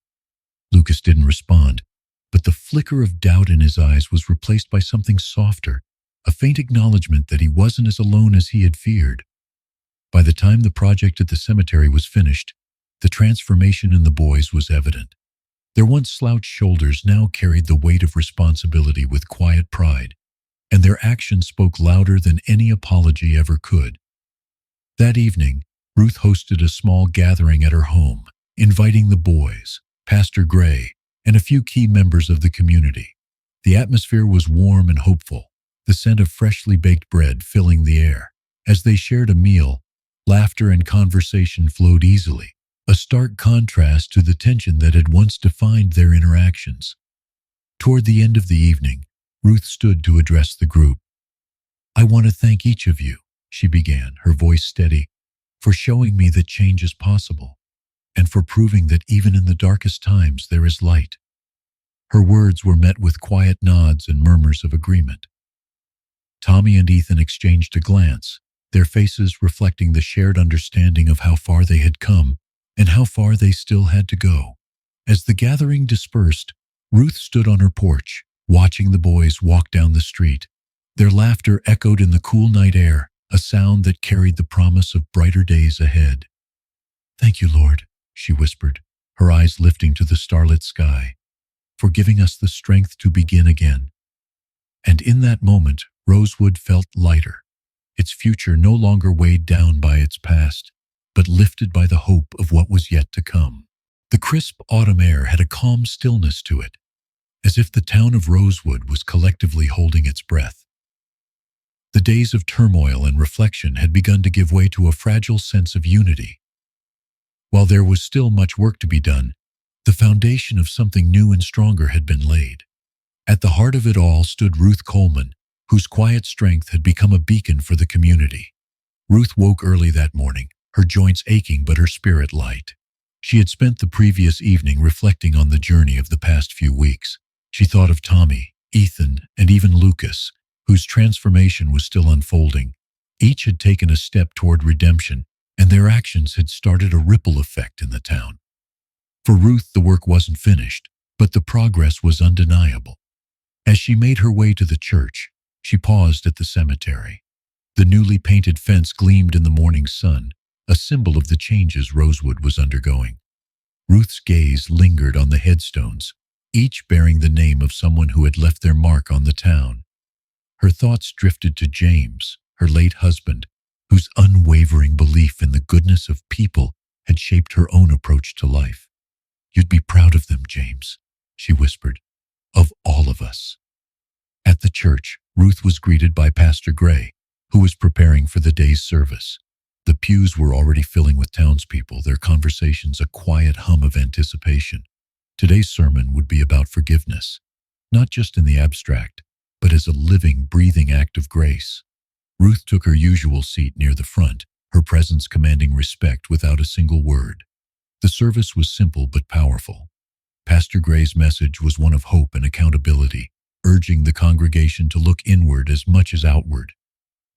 Lucas didn't respond, but the flicker of doubt in his eyes was replaced by something softer, a faint acknowledgement that he wasn't as alone as he had feared. By the time the project at the cemetery was finished, the transformation in the boys was evident. Their once slouched shoulders now carried the weight of responsibility with quiet pride, and their actions spoke louder than any apology ever could. That evening, Ruth hosted a small gathering at her home, inviting the boys, Pastor Gray, and a few key members of the community. The atmosphere was warm and hopeful, the scent of freshly baked bread filling the air. As they shared a meal, laughter and conversation flowed easily, a stark contrast to the tension that had once defined their interactions. Toward the end of the evening, Ruth stood to address the group. "I want to thank each of you," she began, her voice steady, "for showing me that change is possible, and for proving that even in the darkest times there is light." Her words were met with quiet nods and murmurs of agreement. Tommy and Ethan exchanged a glance, their faces reflecting the shared understanding of how far they had come and how far they still had to go. As the gathering dispersed, Ruth stood on her porch, watching the boys walk down the street. Their laughter echoed in the cool night air, a sound that carried the promise of brighter days ahead. "Thank you, Lord," she whispered, her eyes lifting to the starlit sky, "for giving us the strength to begin again." And in that moment, Rosewood felt lighter, its future no longer weighed down by its past, but lifted by the hope of what was yet to come. The crisp autumn air had a calm stillness to it, as if the town of Rosewood was collectively holding its breath. The days of turmoil and reflection had begun to give way to a fragile sense of unity. While there was still much work to be done, the foundation of something new and stronger had been laid. At the heart of it all stood Ruth Coleman, whose quiet strength had become a beacon for the community. Ruth woke early that morning, her joints aching but her spirit light. She had spent the previous evening reflecting on the journey of the past few weeks. She thought of Tommy, Ethan, and even Lucas, whose transformation was still unfolding. Each had taken a step toward redemption, and their actions had started a ripple effect in the town. For Ruth, the work wasn't finished, but the progress was undeniable. As she made her way to the church, she paused at the cemetery. The newly painted fence gleamed in the morning sun, a symbol of the changes Rosewood was undergoing. Ruth's gaze lingered on the headstones, each bearing the name of someone who had left their mark on the town. Her thoughts drifted to James, her late husband, whose unwavering belief in the goodness of people had shaped her own approach to life. "You'd be proud of them, James," she whispered. "Of all of us." At the church, Ruth was greeted by Pastor Gray, who was preparing for the day's service. The pews were already filling with townspeople, their conversations a quiet hum of anticipation. Today's sermon would be about forgiveness, not just in the abstract, but as a living, breathing act of grace. Ruth took her usual seat near the front, her presence commanding respect without a single word. The service was simple but powerful. Pastor Gray's message was one of hope and accountability, urging the congregation to look inward as much as outward.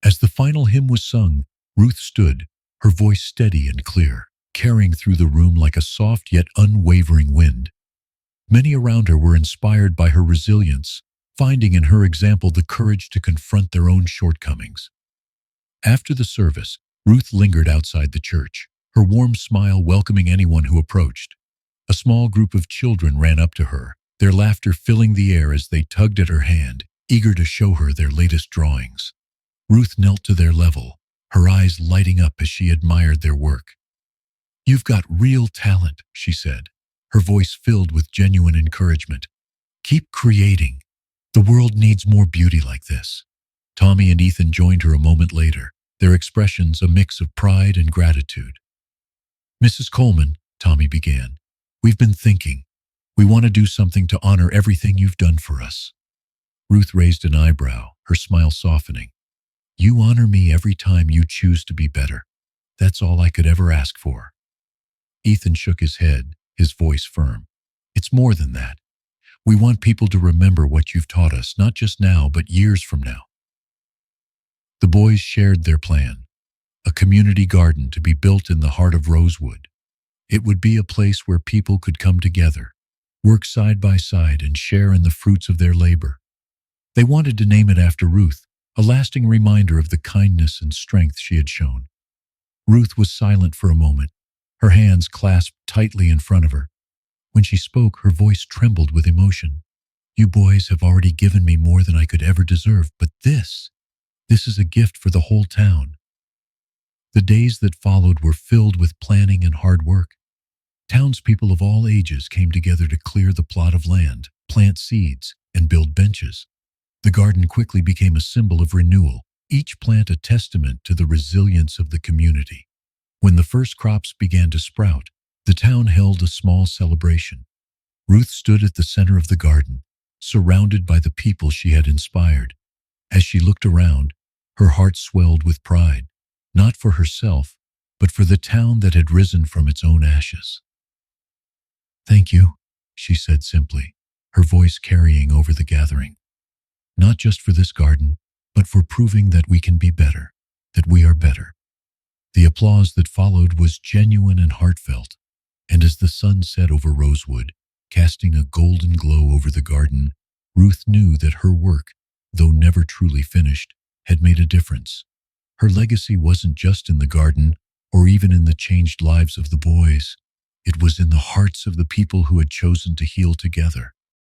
As the final hymn was sung, Ruth stood, her voice steady and clear, carrying through the room like a soft yet unwavering wind. Many around her were inspired by her resilience, finding in her example the courage to confront their own shortcomings. After the service, Ruth lingered outside the church, her warm smile welcoming anyone who approached. A small group of children ran up to her, their laughter filling the air as they tugged at her hand, eager to show her their latest drawings. Ruth knelt to their level, her eyes lighting up as she admired their work. "You've got real talent," she said, her voice filled with genuine encouragement. "Keep creating. The world needs more beauty like this." Tommy and Ethan joined her a moment later, their expressions a mix of pride and gratitude. "Mrs. Coleman," Tommy began, "we've been thinking. We want to do something to honor everything you've done for us." Ruth raised an eyebrow, her smile softening. "You honor me every time you choose to be better. That's all I could ever ask for." Ethan shook his head, his voice firm. "It's more than that. We want people to remember what you've taught us, not just now, but years from now." The boys shared their plan, a community garden to be built in the heart of Rosewood. It would be a place where people could come together, work side by side, and share in the fruits of their labor. They wanted to name it after Ruth, a lasting reminder of the kindness and strength she had shown. Ruth was silent for a moment, her hands clasped tightly in front of her. When she spoke, her voice trembled with emotion. "You boys have already given me more than I could ever deserve, but this is a gift for the whole town." The days that followed were filled with planning and hard work. Townspeople of all ages came together to clear the plot of land, plant seeds, and build benches. The garden quickly became a symbol of renewal, each plant a testament to the resilience of the community. When the first crops began to sprout, the town held a small celebration. Ruth stood at the center of the garden, surrounded by the people she had inspired. As she looked around, her heart swelled with pride, not for herself, but for the town that had risen from its own ashes. "Thank you," she said simply, her voice carrying over the gathering. "Not just for this garden, but for proving that we can be better, that we are better." The applause that followed was genuine and heartfelt, and as the sun set over Rosewood, casting a golden glow over the garden, Ruth knew that her work, though never truly finished, had made a difference. Her legacy wasn't just in the garden or even in the changed lives of the boys. It was in the hearts of the people who had chosen to heal together.